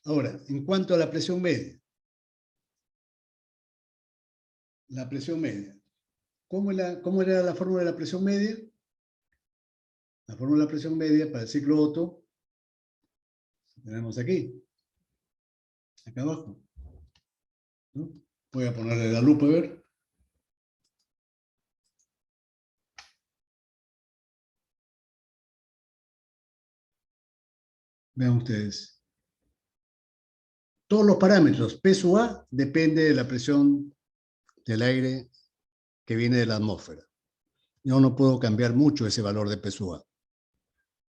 Ahora, en cuanto a la presión media. La presión media. ¿Cómo era la fórmula de la presión media? La fórmula de la presión media para el ciclo Otto, tenemos aquí, acá abajo, ¿no? Voy a ponerle la lupa a ver. Vean ustedes. Todos los parámetros, P sub A depende de la presión del aire que viene de la atmósfera. Yo no puedo cambiar mucho ese valor de P sub A.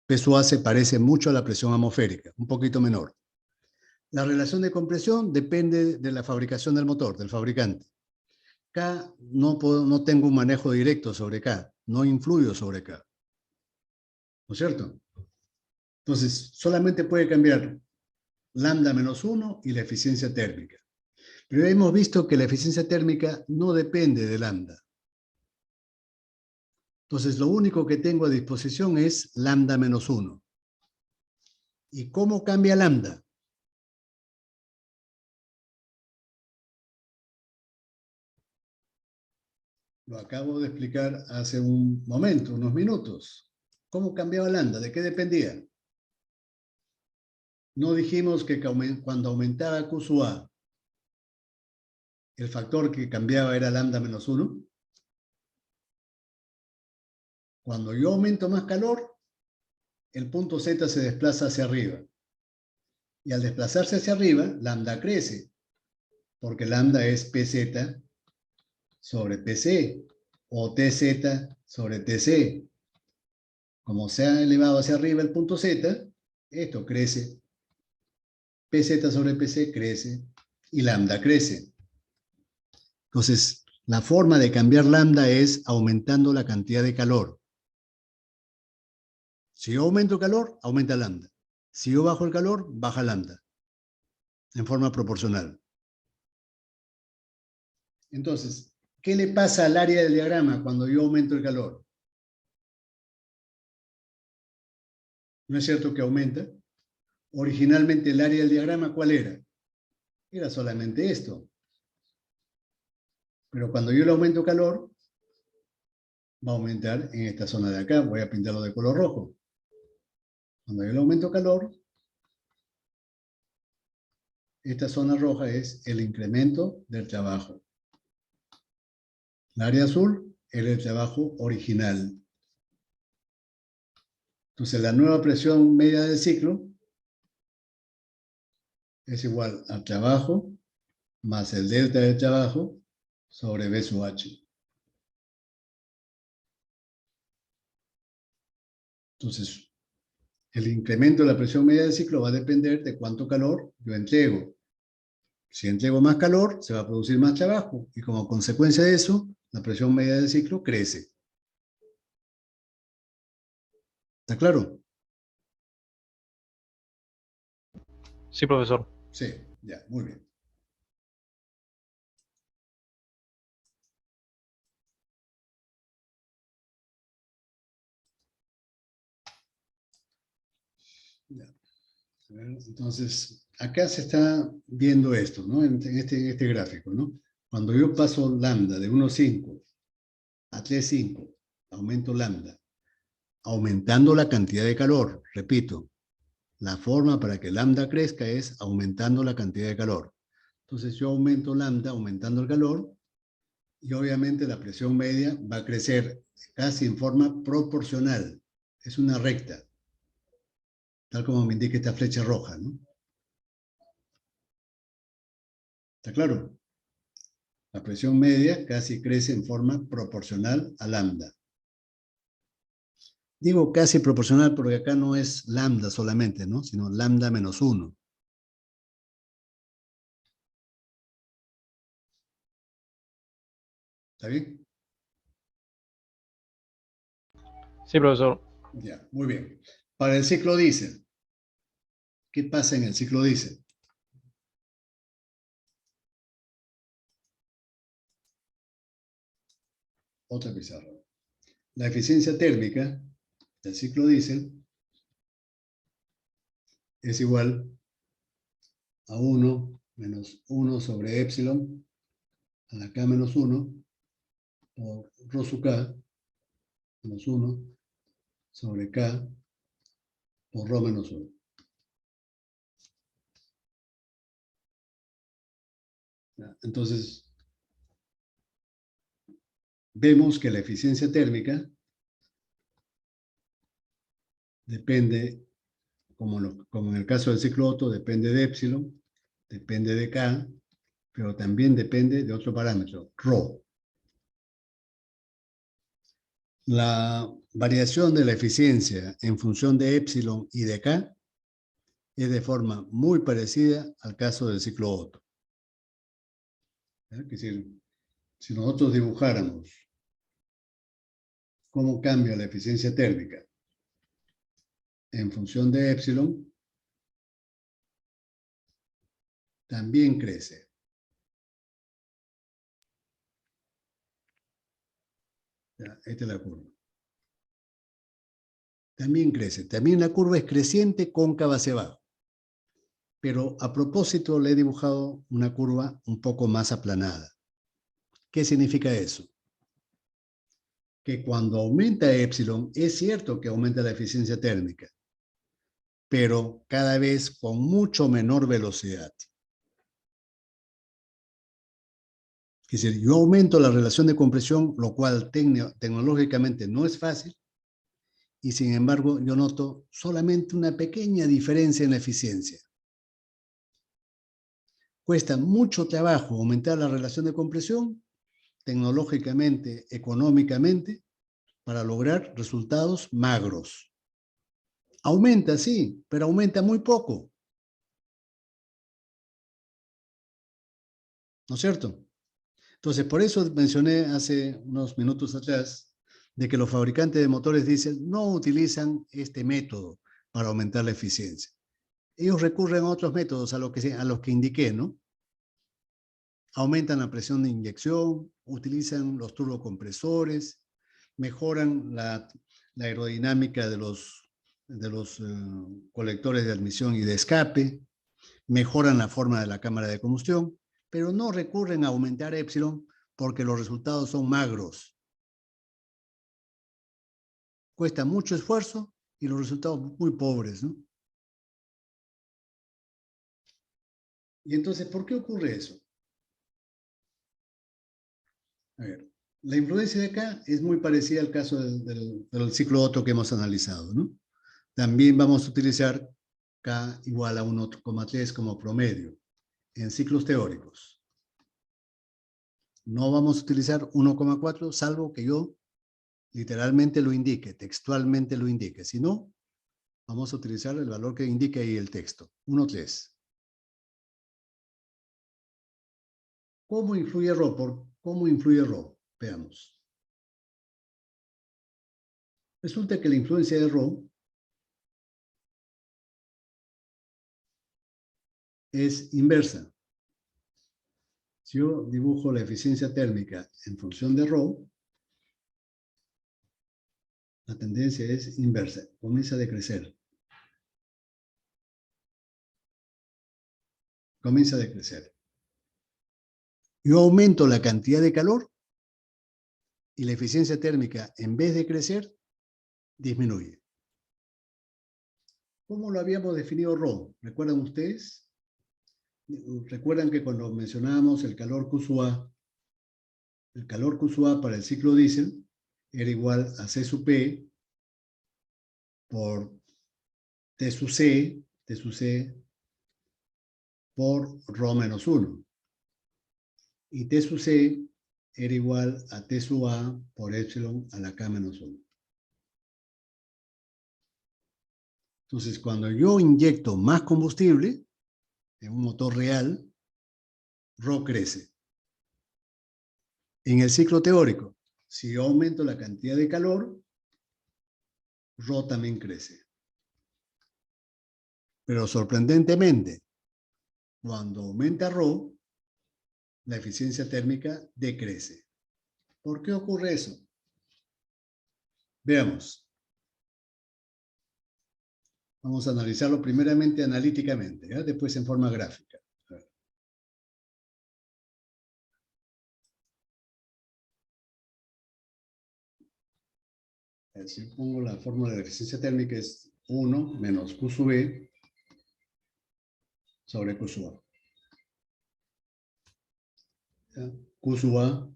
P sub A se parece mucho a la presión atmosférica, un poquito menor. La relación de compresión depende de la fabricación del motor, del fabricante. K no tengo un manejo directo sobre K, no influyo sobre K. ¿No es cierto? Entonces, solamente puede cambiar lambda menos 1 y la eficiencia térmica. Pero hemos visto que la eficiencia térmica no depende de lambda. Entonces, lo único que tengo a disposición es lambda menos 1. ¿Y cómo cambia lambda? Lo acabo de explicar hace un momento, unos minutos. ¿Cómo cambiaba lambda? ¿De qué dependía? No dijimos que cuando aumentaba Q sub A, el factor que cambiaba era lambda menos 1. Cuando yo aumento más calor, el punto Z se desplaza hacia arriba. Y al desplazarse hacia arriba, lambda crece, porque lambda es PZ sobre PC, o TZ sobre TC. Como se ha elevado hacia arriba el punto Z, esto crece. PZ sobre PC crece y lambda crece. Entonces, la forma de cambiar lambda es aumentando la cantidad de calor. Si yo aumento calor, aumenta lambda. Si yo bajo el calor, baja lambda. En forma proporcional. Entonces, ¿qué le pasa al área del diagrama cuando yo aumento el calor? ¿No es cierto que aumenta? Originalmente el área del diagrama, ¿cuál era? Era solamente esto. Pero cuando yo le aumento calor, va a aumentar en esta zona de acá. Voy a pintarlo de color rojo. Cuando yo le aumento calor, esta zona roja es el incremento del trabajo. El área azul era el trabajo original. Entonces la nueva presión media del ciclo es igual al trabajo más el delta del trabajo sobre B sub H. Entonces, el incremento de la presión media del ciclo va a depender de cuánto calor yo entrego. Si entrego más calor, se va a producir más trabajo y como consecuencia de eso, la presión media del ciclo crece. ¿Está claro? Sí, profesor. Sí, ya, muy bien. Ya. Entonces, acá se está viendo esto, ¿no? En este gráfico, ¿no? Cuando yo paso lambda de 1,5 a 3,5, aumento lambda, aumentando la cantidad de calor, repito. La forma para que lambda crezca es aumentando la cantidad de calor. Entonces yo aumento lambda aumentando el calor y obviamente la presión media va a crecer casi en forma proporcional. Es una recta, tal como me indica esta flecha roja, ¿no? ¿Está claro? La presión media casi crece en forma proporcional a lambda. Digo casi proporcional porque acá no es lambda solamente, ¿no? Sino lambda menos 1. ¿Está bien? Sí, profesor. Ya, muy bien. Para el ciclo diésel, ¿qué pasa en el ciclo diésel? Otra pizarra. La eficiencia térmica del ciclo diésel es igual a 1 menos 1 sobre epsilon a la k menos 1 por rho sub k menos 1 sobre k por rho menos 1. Entonces, vemos que la eficiencia térmica depende, como en el caso del ciclo Otto, depende de epsilon, depende de k, pero también depende de otro parámetro, rho. La variación de la eficiencia en función de epsilon y de k es de forma muy parecida al caso del ciclo Otto. Es decir, si nosotros dibujáramos cómo cambia la eficiencia térmica en función de epsilon, también crece. Ya, esta es la curva. También crece. También la curva es creciente cóncava hacia abajo. Pero a propósito le he dibujado una curva un poco más aplanada. ¿Qué significa eso? Que cuando aumenta epsilon, es cierto que aumenta la eficiencia térmica, pero cada vez con mucho menor velocidad. Es decir, yo aumento la relación de compresión, lo cual tecnológicamente no es fácil, y sin embargo yo noto solamente una pequeña diferencia en la eficiencia. Cuesta mucho trabajo aumentar la relación de compresión, tecnológicamente, económicamente, para lograr resultados magros. Aumenta, sí, pero aumenta muy poco. ¿No es cierto? Entonces, por eso mencioné hace unos minutos atrás de que los fabricantes de motores diésel no utilizan este método para aumentar la eficiencia. Ellos recurren a otros métodos, a los que indiqué, ¿no? Aumentan la presión de inyección, utilizan los turbocompresores, mejoran la aerodinámica de los colectores de admisión y de escape, mejoran la forma de la cámara de combustión, pero no recurren a aumentar epsilon porque los resultados son magros. Cuesta mucho esfuerzo y los resultados muy pobres, ¿no? Y entonces, ¿por qué ocurre eso? A ver, la influencia de acá es muy parecida al caso del ciclo Otto que hemos analizado, ¿no? También vamos a utilizar K igual a 1,3 como promedio en ciclos teóricos. No vamos a utilizar 1,4 salvo que yo literalmente lo indique, textualmente lo indique. Si no, vamos a utilizar el valor que indique ahí el texto, 1,3. ¿Cómo influye rho? ¿Cómo influye rho? Veamos. Resulta que la influencia de rho es inversa. Si yo dibujo la eficiencia térmica en función de rho, la tendencia es inversa, comienza a decrecer. Comienza a decrecer. Yo aumento la cantidad de calor y la eficiencia térmica, en vez de crecer, disminuye. ¿Cómo lo habíamos definido Rho? ¿Recuerdan ustedes? Recuerdan que cuando mencionábamos el calor Q sub A para el ciclo diésel era igual a C sub P por T sub C por Rho menos 1. Y T sub C era igual a T sub A por epsilon a la K menos 1. Entonces, cuando yo inyecto más combustible en un motor real, Rho crece. En el ciclo teórico, si yo aumento la cantidad de calor, Rho también crece. Pero sorprendentemente, cuando aumenta Rho, la eficiencia térmica decrece. ¿Por qué ocurre eso? Veamos. Vamos a analizarlo primeramente analíticamente, ¿ya? Después en forma gráfica. Si pongo la fórmula de eficiencia térmica es 1 menos Q sub E sobre Q sub A. ¿Ya? Q sub A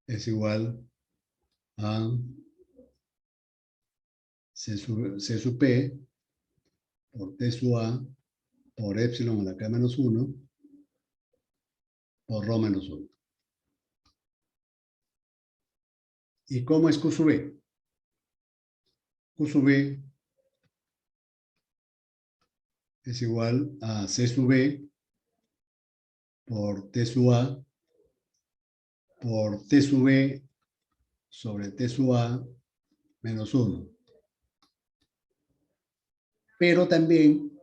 es igual a C sub P por T sub A por epsilon a la K menos 1 por Rho menos 1. ¿Y cómo es Q sub B? Q sub B es igual a C sub B por T sub A por T sub B sobre T sub A menos 1. Pero también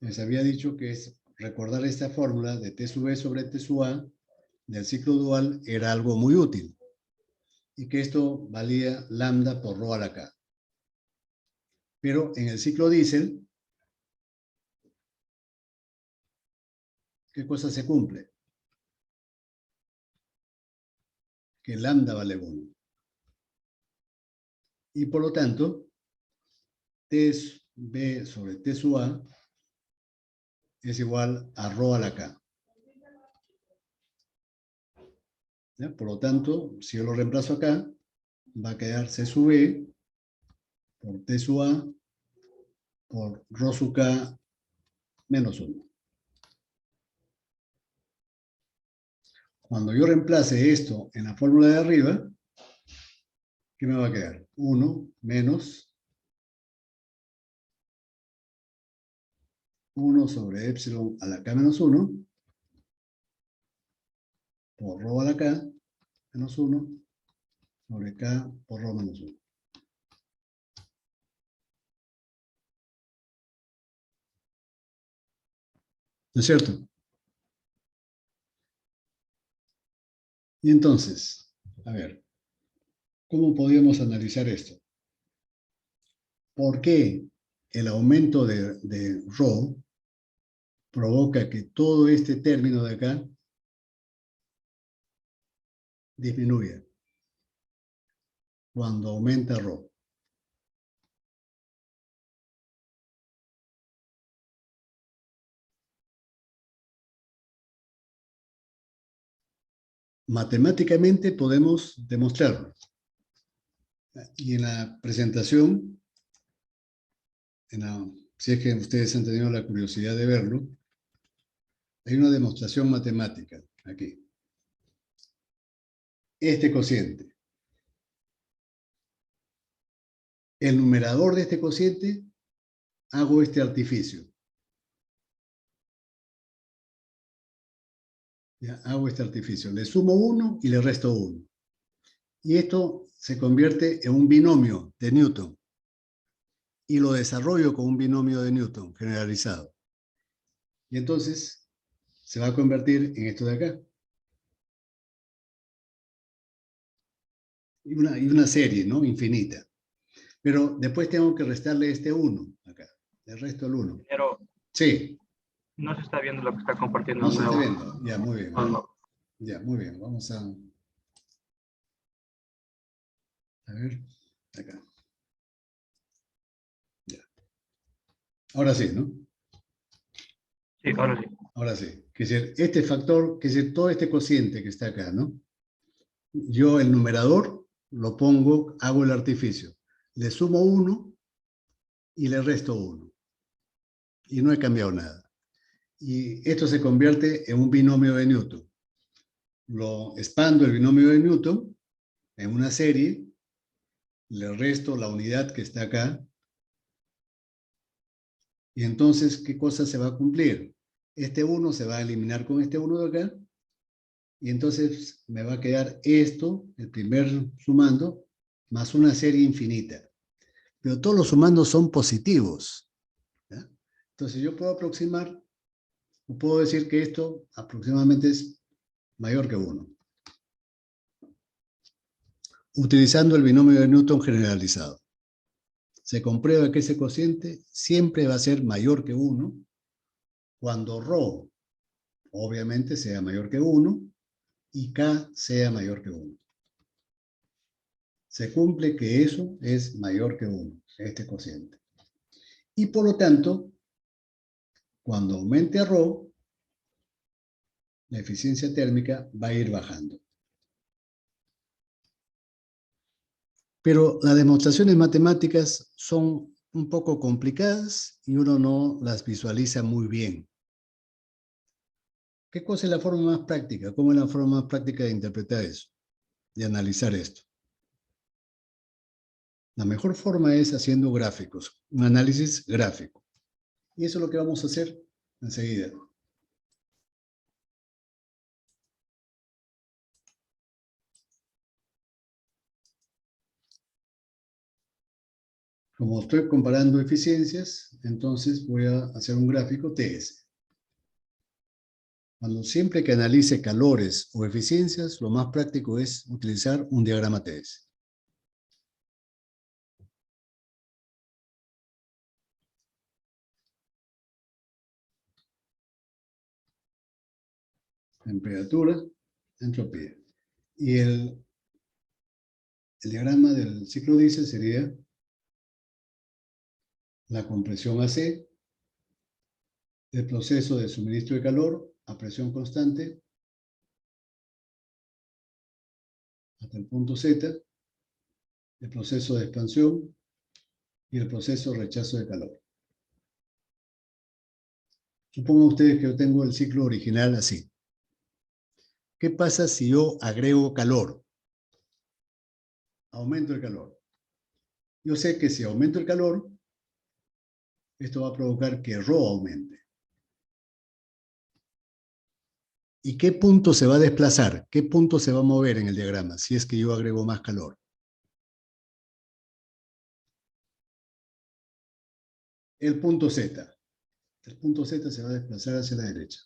les había dicho que es recordar esta fórmula de T sub B sobre T sub A del ciclo dual era algo muy útil. Y que esto valía lambda por Rho a la K. Pero en el ciclo diésel, ¿qué cosa se cumple? Que lambda vale 1. Y por lo tanto, T B sobre T sub A es igual a Rho a la K. ¿Ya? Por lo tanto, si yo lo reemplazo acá, va a quedar C sub B por T sub A por Rho sub K menos 1. Cuando yo reemplace esto en la fórmula de arriba, ¿qué me va a quedar? 1 menos 1 sobre epsilon a la K menos 1 por Rho a la K menos 1 sobre K por Rho menos 1. ¿No es cierto? Y entonces, a ver, ¿cómo podríamos analizar esto? ¿Por qué el aumento de Rho provoca que todo este término de acá disminuya cuando aumenta Rho? Matemáticamente podemos demostrarlo. Y en la presentación, si es que ustedes han tenido la curiosidad de verlo, hay una demostración matemática aquí. Este cociente. El numerador de este cociente, hago este artificio. Ya, hago este artificio. Le sumo 1 y le resto 1. Y esto se convierte en un binomio de Newton. Y lo desarrollo con un binomio de Newton generalizado. Y entonces se va a convertir en esto de acá. Y una serie, ¿no? Infinita. Pero después tengo que restarle este 1 acá. Le resto el 1. Pero Sí. no se está viendo lo que está compartiendo. No se está viendo. Ya, muy bien. No. Ya, muy bien. Vamos a... A ver, acá. Ya. Ahora sí, ¿no? Sí, ahora sí. Ahora sí. Que decir, este factor, que decir, todo este cociente que está acá, ¿no? Yo el numerador lo pongo, hago el artificio. Le sumo 1 y le resto 1. Y no he cambiado nada. Y esto se convierte en un binomio de Newton. Lo expando el binomio de Newton en una serie, le resto la unidad que está acá, y entonces, ¿qué cosa se va a cumplir? Este 1 se va a eliminar con este 1 de acá, y entonces me va a quedar esto, el primer sumando, más una serie infinita. Pero todos los sumandos son positivos, ¿ya? Entonces yo puedo aproximar, o puedo decir que esto aproximadamente es mayor que 1. Utilizando el binomio de Newton generalizado. Se comprueba que ese cociente siempre va a ser mayor que 1 cuando ρ obviamente sea mayor que 1 y k sea mayor que 1. Se cumple que eso es mayor que 1, este cociente. Y por lo tanto, cuando aumente a ρ, la eficiencia térmica va a ir bajando. Pero las demostraciones matemáticas son un poco complicadas y uno no las visualiza muy bien. ¿Qué cosa es la forma más práctica? ¿Cómo es la forma más práctica de interpretar eso? De analizar esto. La mejor forma es haciendo gráficos, un análisis gráfico. Y eso es lo que vamos a hacer enseguida. Como estoy comparando eficiencias, entonces voy a hacer un gráfico TS. Cuando siempre que analice calores o eficiencias, lo más práctico es utilizar un diagrama TS. Temperatura, entropía. Y el diagrama del ciclo diésel sería la compresión AC, el proceso de suministro de calor a presión constante hasta el punto Z, el proceso de expansión y el proceso de rechazo de calor. Supongan ustedes que yo tengo el ciclo original así. ¿Qué pasa si yo agrego calor? Aumento el calor. Yo sé que si aumento el calor, esto va a provocar que ρ aumente. ¿Y qué punto se va a desplazar? ¿Qué punto se va a mover en el diagrama si es que yo agrego más calor? El punto Z. El punto Z se va a desplazar hacia la derecha.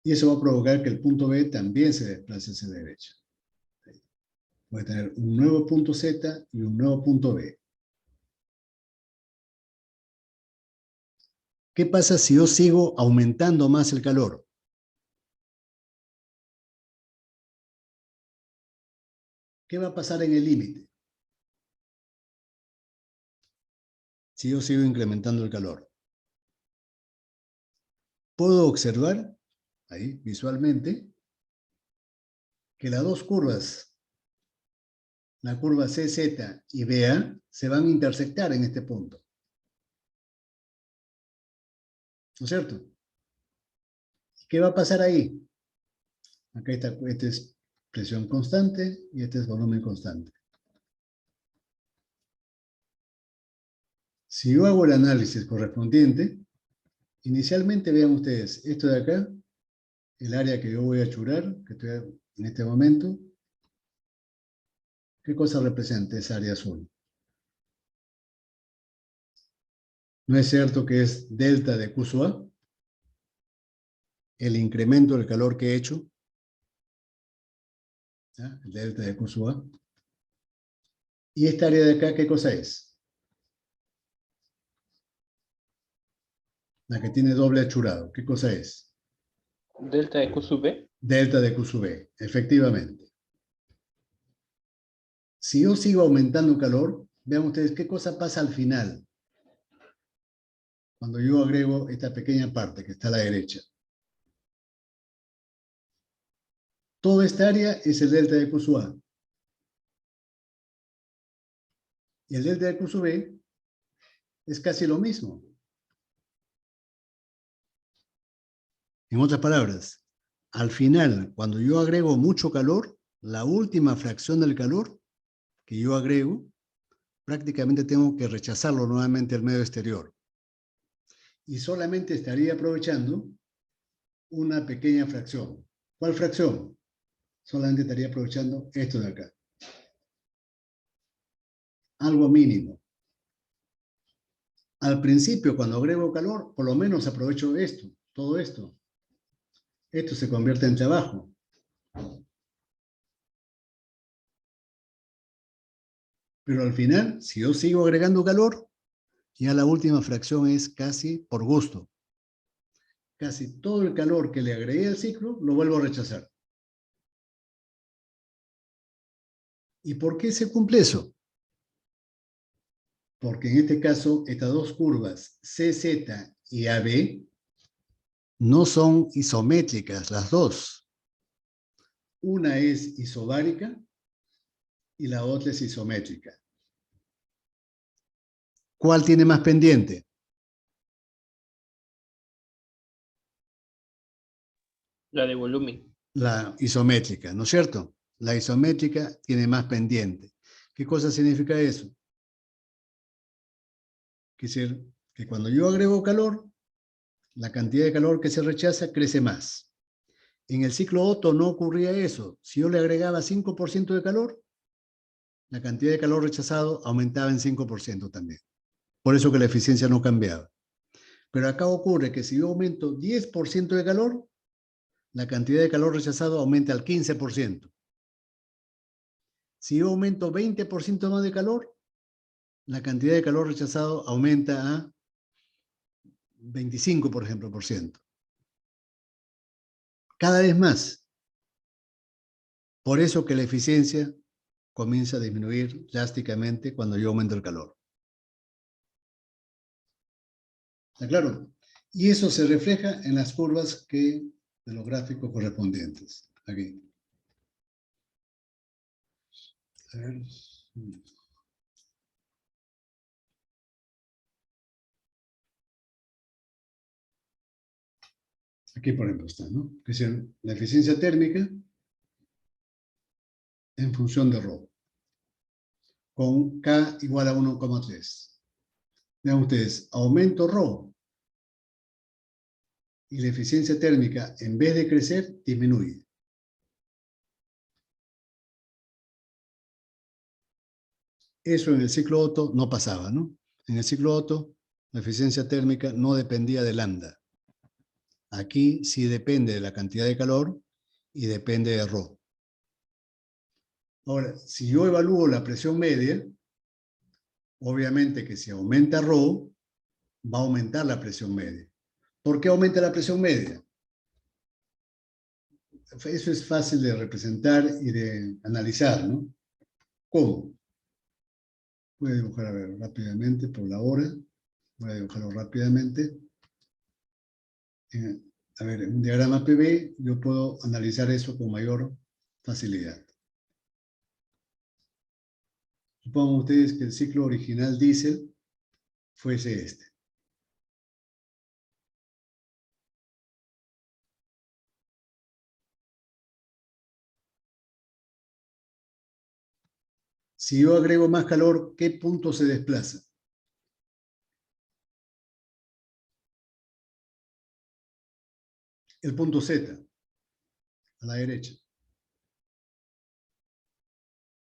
Y eso va a provocar que el punto B también se desplace hacia la derecha. Voy a tener un nuevo punto Z y un nuevo punto B. ¿Qué pasa si yo sigo aumentando más el calor? ¿Qué va a pasar en el límite? Si yo sigo incrementando el calor. Puedo observar, ahí visualmente, que las dos curvas, la curva CZ y BA, se van a intersectar en este punto. ¿No es cierto? ¿Qué va a pasar ahí? Acá está, esta es presión constante y este es volumen constante. Si yo hago el análisis correspondiente, inicialmente vean ustedes, esto de acá, el área que yo voy a churar, que estoy en este momento, ¿qué cosa representa esa área azul? ¿No es cierto que es delta de Q sub A? El incremento del calor que he hecho, ¿ya? El delta de Q sub A. ¿Y esta área de acá qué cosa es? La que tiene doble achurado, ¿qué cosa es? Delta de Q sub B. Delta de Q sub B, efectivamente. Si yo sigo aumentando calor, vean ustedes qué cosa pasa al final. Cuando yo agrego esta pequeña parte que está a la derecha. Toda esta área es el delta de Q sub A. Y el delta de Q sub B es casi lo mismo. En otras palabras, al final, cuando yo agrego mucho calor, la última fracción del calor que yo agrego, prácticamente tengo que rechazarlo nuevamente al medio exterior. Y solamente estaría aprovechando una pequeña fracción. ¿Cuál fracción? Solamente estaría aprovechando esto de acá. Algo mínimo. Al principio, cuando agrego calor, por lo menos aprovecho esto, todo esto. Esto se convierte en trabajo. Pero al final, si yo sigo agregando calor, ya la última fracción es casi por gusto. Casi todo el calor que le agregué al ciclo lo vuelvo a rechazar. ¿Y por qué se cumple eso? Porque en este caso, estas dos curvas, CZ y AB, no son isométricas las dos. Una es isobárica y la otra es isométrica. ¿Cuál tiene más pendiente? La de volumen. La isométrica, ¿no es cierto? La isométrica tiene más pendiente. ¿Qué cosa significa eso? Quiere decir que cuando yo agrego calor, la cantidad de calor que se rechaza crece más. En el ciclo Otto no ocurría eso. Si yo le agregaba 5% de calor, la cantidad de calor rechazado aumentaba en 5% también. Por eso que la eficiencia no cambiaba. Pero acá ocurre que si yo aumento 10% de calor, la cantidad de calor rechazado aumenta al 15%. Si yo aumento 20% más de calor, la cantidad de calor rechazado aumenta a 25, por ejemplo, por ciento. Cada vez más. Por eso que la eficiencia comienza a disminuir drásticamente cuando yo aumento el calor. ¿Está claro? Y eso se refleja en las curvas de los gráficos correspondientes. Aquí. A ver. Aquí, por ejemplo, está, ¿no? Que es la eficiencia térmica en función de ρ, con K igual a 1,3. Vean ustedes, aumento ρ y la eficiencia térmica, en vez de crecer, disminuye. Eso en el ciclo Otto no pasaba, ¿no? En el ciclo Otto, la eficiencia térmica no dependía de lambda. Aquí sí depende de la cantidad de calor y depende de ρ. Ahora, si yo evalúo la presión media, obviamente que si aumenta ρ, va a aumentar la presión media. ¿Por qué aumenta la presión media? Eso es fácil de representar y de analizar, ¿no? ¿Cómo? Voy a dibujar, a ver, rápidamente, por la hora. Voy a dibujarlo rápidamente. A ver, en un diagrama PV yo puedo analizar eso con mayor facilidad. Supongan ustedes que el ciclo original diésel fuese este. Si yo agrego más calor, ¿qué punto se desplaza? El punto Z, a la derecha.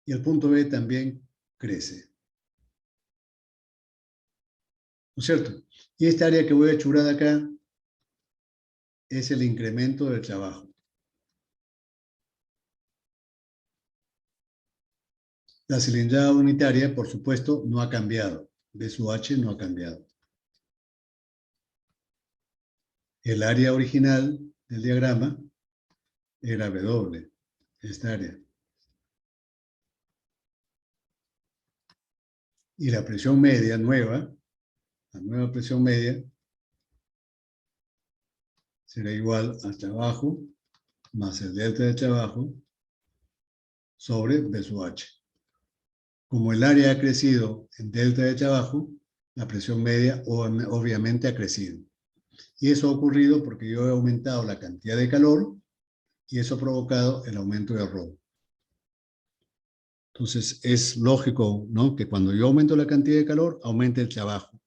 Y el punto B también crece. ¿No es cierto? Y esta área que voy a churar acá es el incremento del trabajo. La cilindrada unitaria, por supuesto, no ha cambiado. B sub H no ha cambiado. El área original del diagrama era W, esta área. Y la presión media nueva, la nueva presión media, será igual al trabajo más el delta de trabajo sobre B sub H. Como el área ha crecido en delta de trabajo, la presión media obviamente ha crecido. Y eso ha ocurrido porque yo he aumentado la cantidad de calor y eso ha provocado el aumento de ρ. Entonces es lógico, ¿no?, que cuando yo aumento la cantidad de calor, aumente el trabajo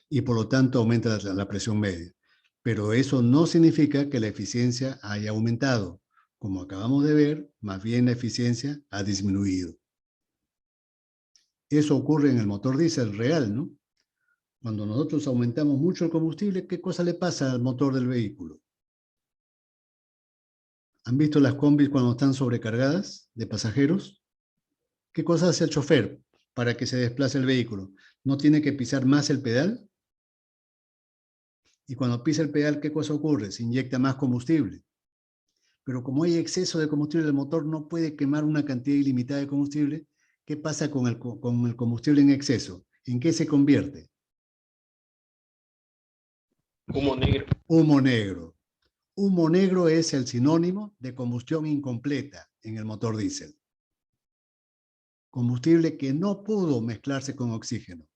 y por lo tanto aumenta la presión media. Pero eso no significa que la eficiencia haya aumentado. Como acabamos de ver, más bien la eficiencia ha disminuido. Eso ocurre en el motor diésel real, ¿no? Cuando nosotros aumentamos mucho el combustible, ¿qué cosa le pasa al motor del vehículo? ¿Han visto las combis cuando están sobrecargadas de pasajeros? ¿Qué cosa hace el chofer para que se desplace el vehículo? ¿No tiene que pisar más el pedal? Y cuando pisa el pedal, ¿qué cosa ocurre? Se inyecta más combustible. Pero como hay exceso de combustible, el motor no puede quemar una cantidad ilimitada de combustible. ¿Qué pasa con el combustible en exceso? ¿En qué se convierte? Humo negro. Humo negro. Humo negro es el sinónimo de combustión incompleta en el motor diésel. Combustible que no pudo mezclarse con oxígeno.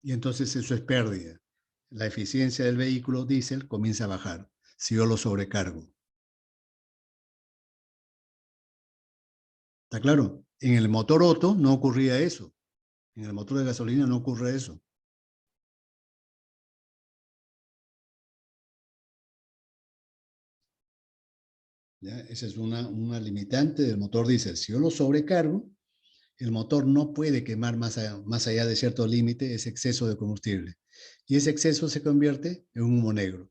Y entonces eso es pérdida. La eficiencia del vehículo diésel comienza a bajar si yo lo sobrecargo. ¿Está claro? En el motor Otto no ocurría eso. En el motor de gasolina no ocurre eso. ¿Ya? Esa es una limitante del motor diésel. Si yo lo sobrecargo, el motor no puede quemar más allá de cierto límite ese exceso de combustible. Y ese exceso se convierte en un humo negro.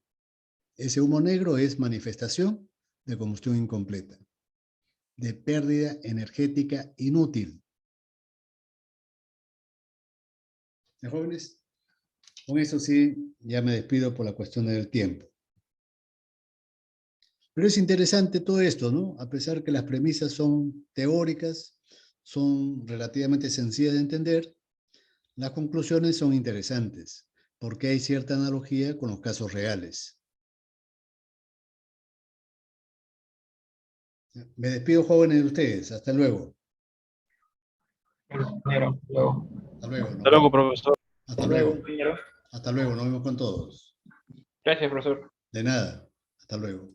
Ese humo negro es manifestación de combustión incompleta, de pérdida energética inútil. ¿Ya, jóvenes? Con eso sí, ya me despido por la cuestión del tiempo. Pero es interesante todo esto, ¿no? A pesar que las premisas son teóricas, son relativamente sencillas de entender, las conclusiones son interesantes, porque hay cierta analogía con los casos reales. Me despido, jóvenes, de ustedes. Hasta luego. Compañero, luego. Hasta luego. Hasta luego, profesor. Hasta luego. Compañero. Hasta luego. Nos vemos con todos. Gracias, profesor. De nada. Hasta luego.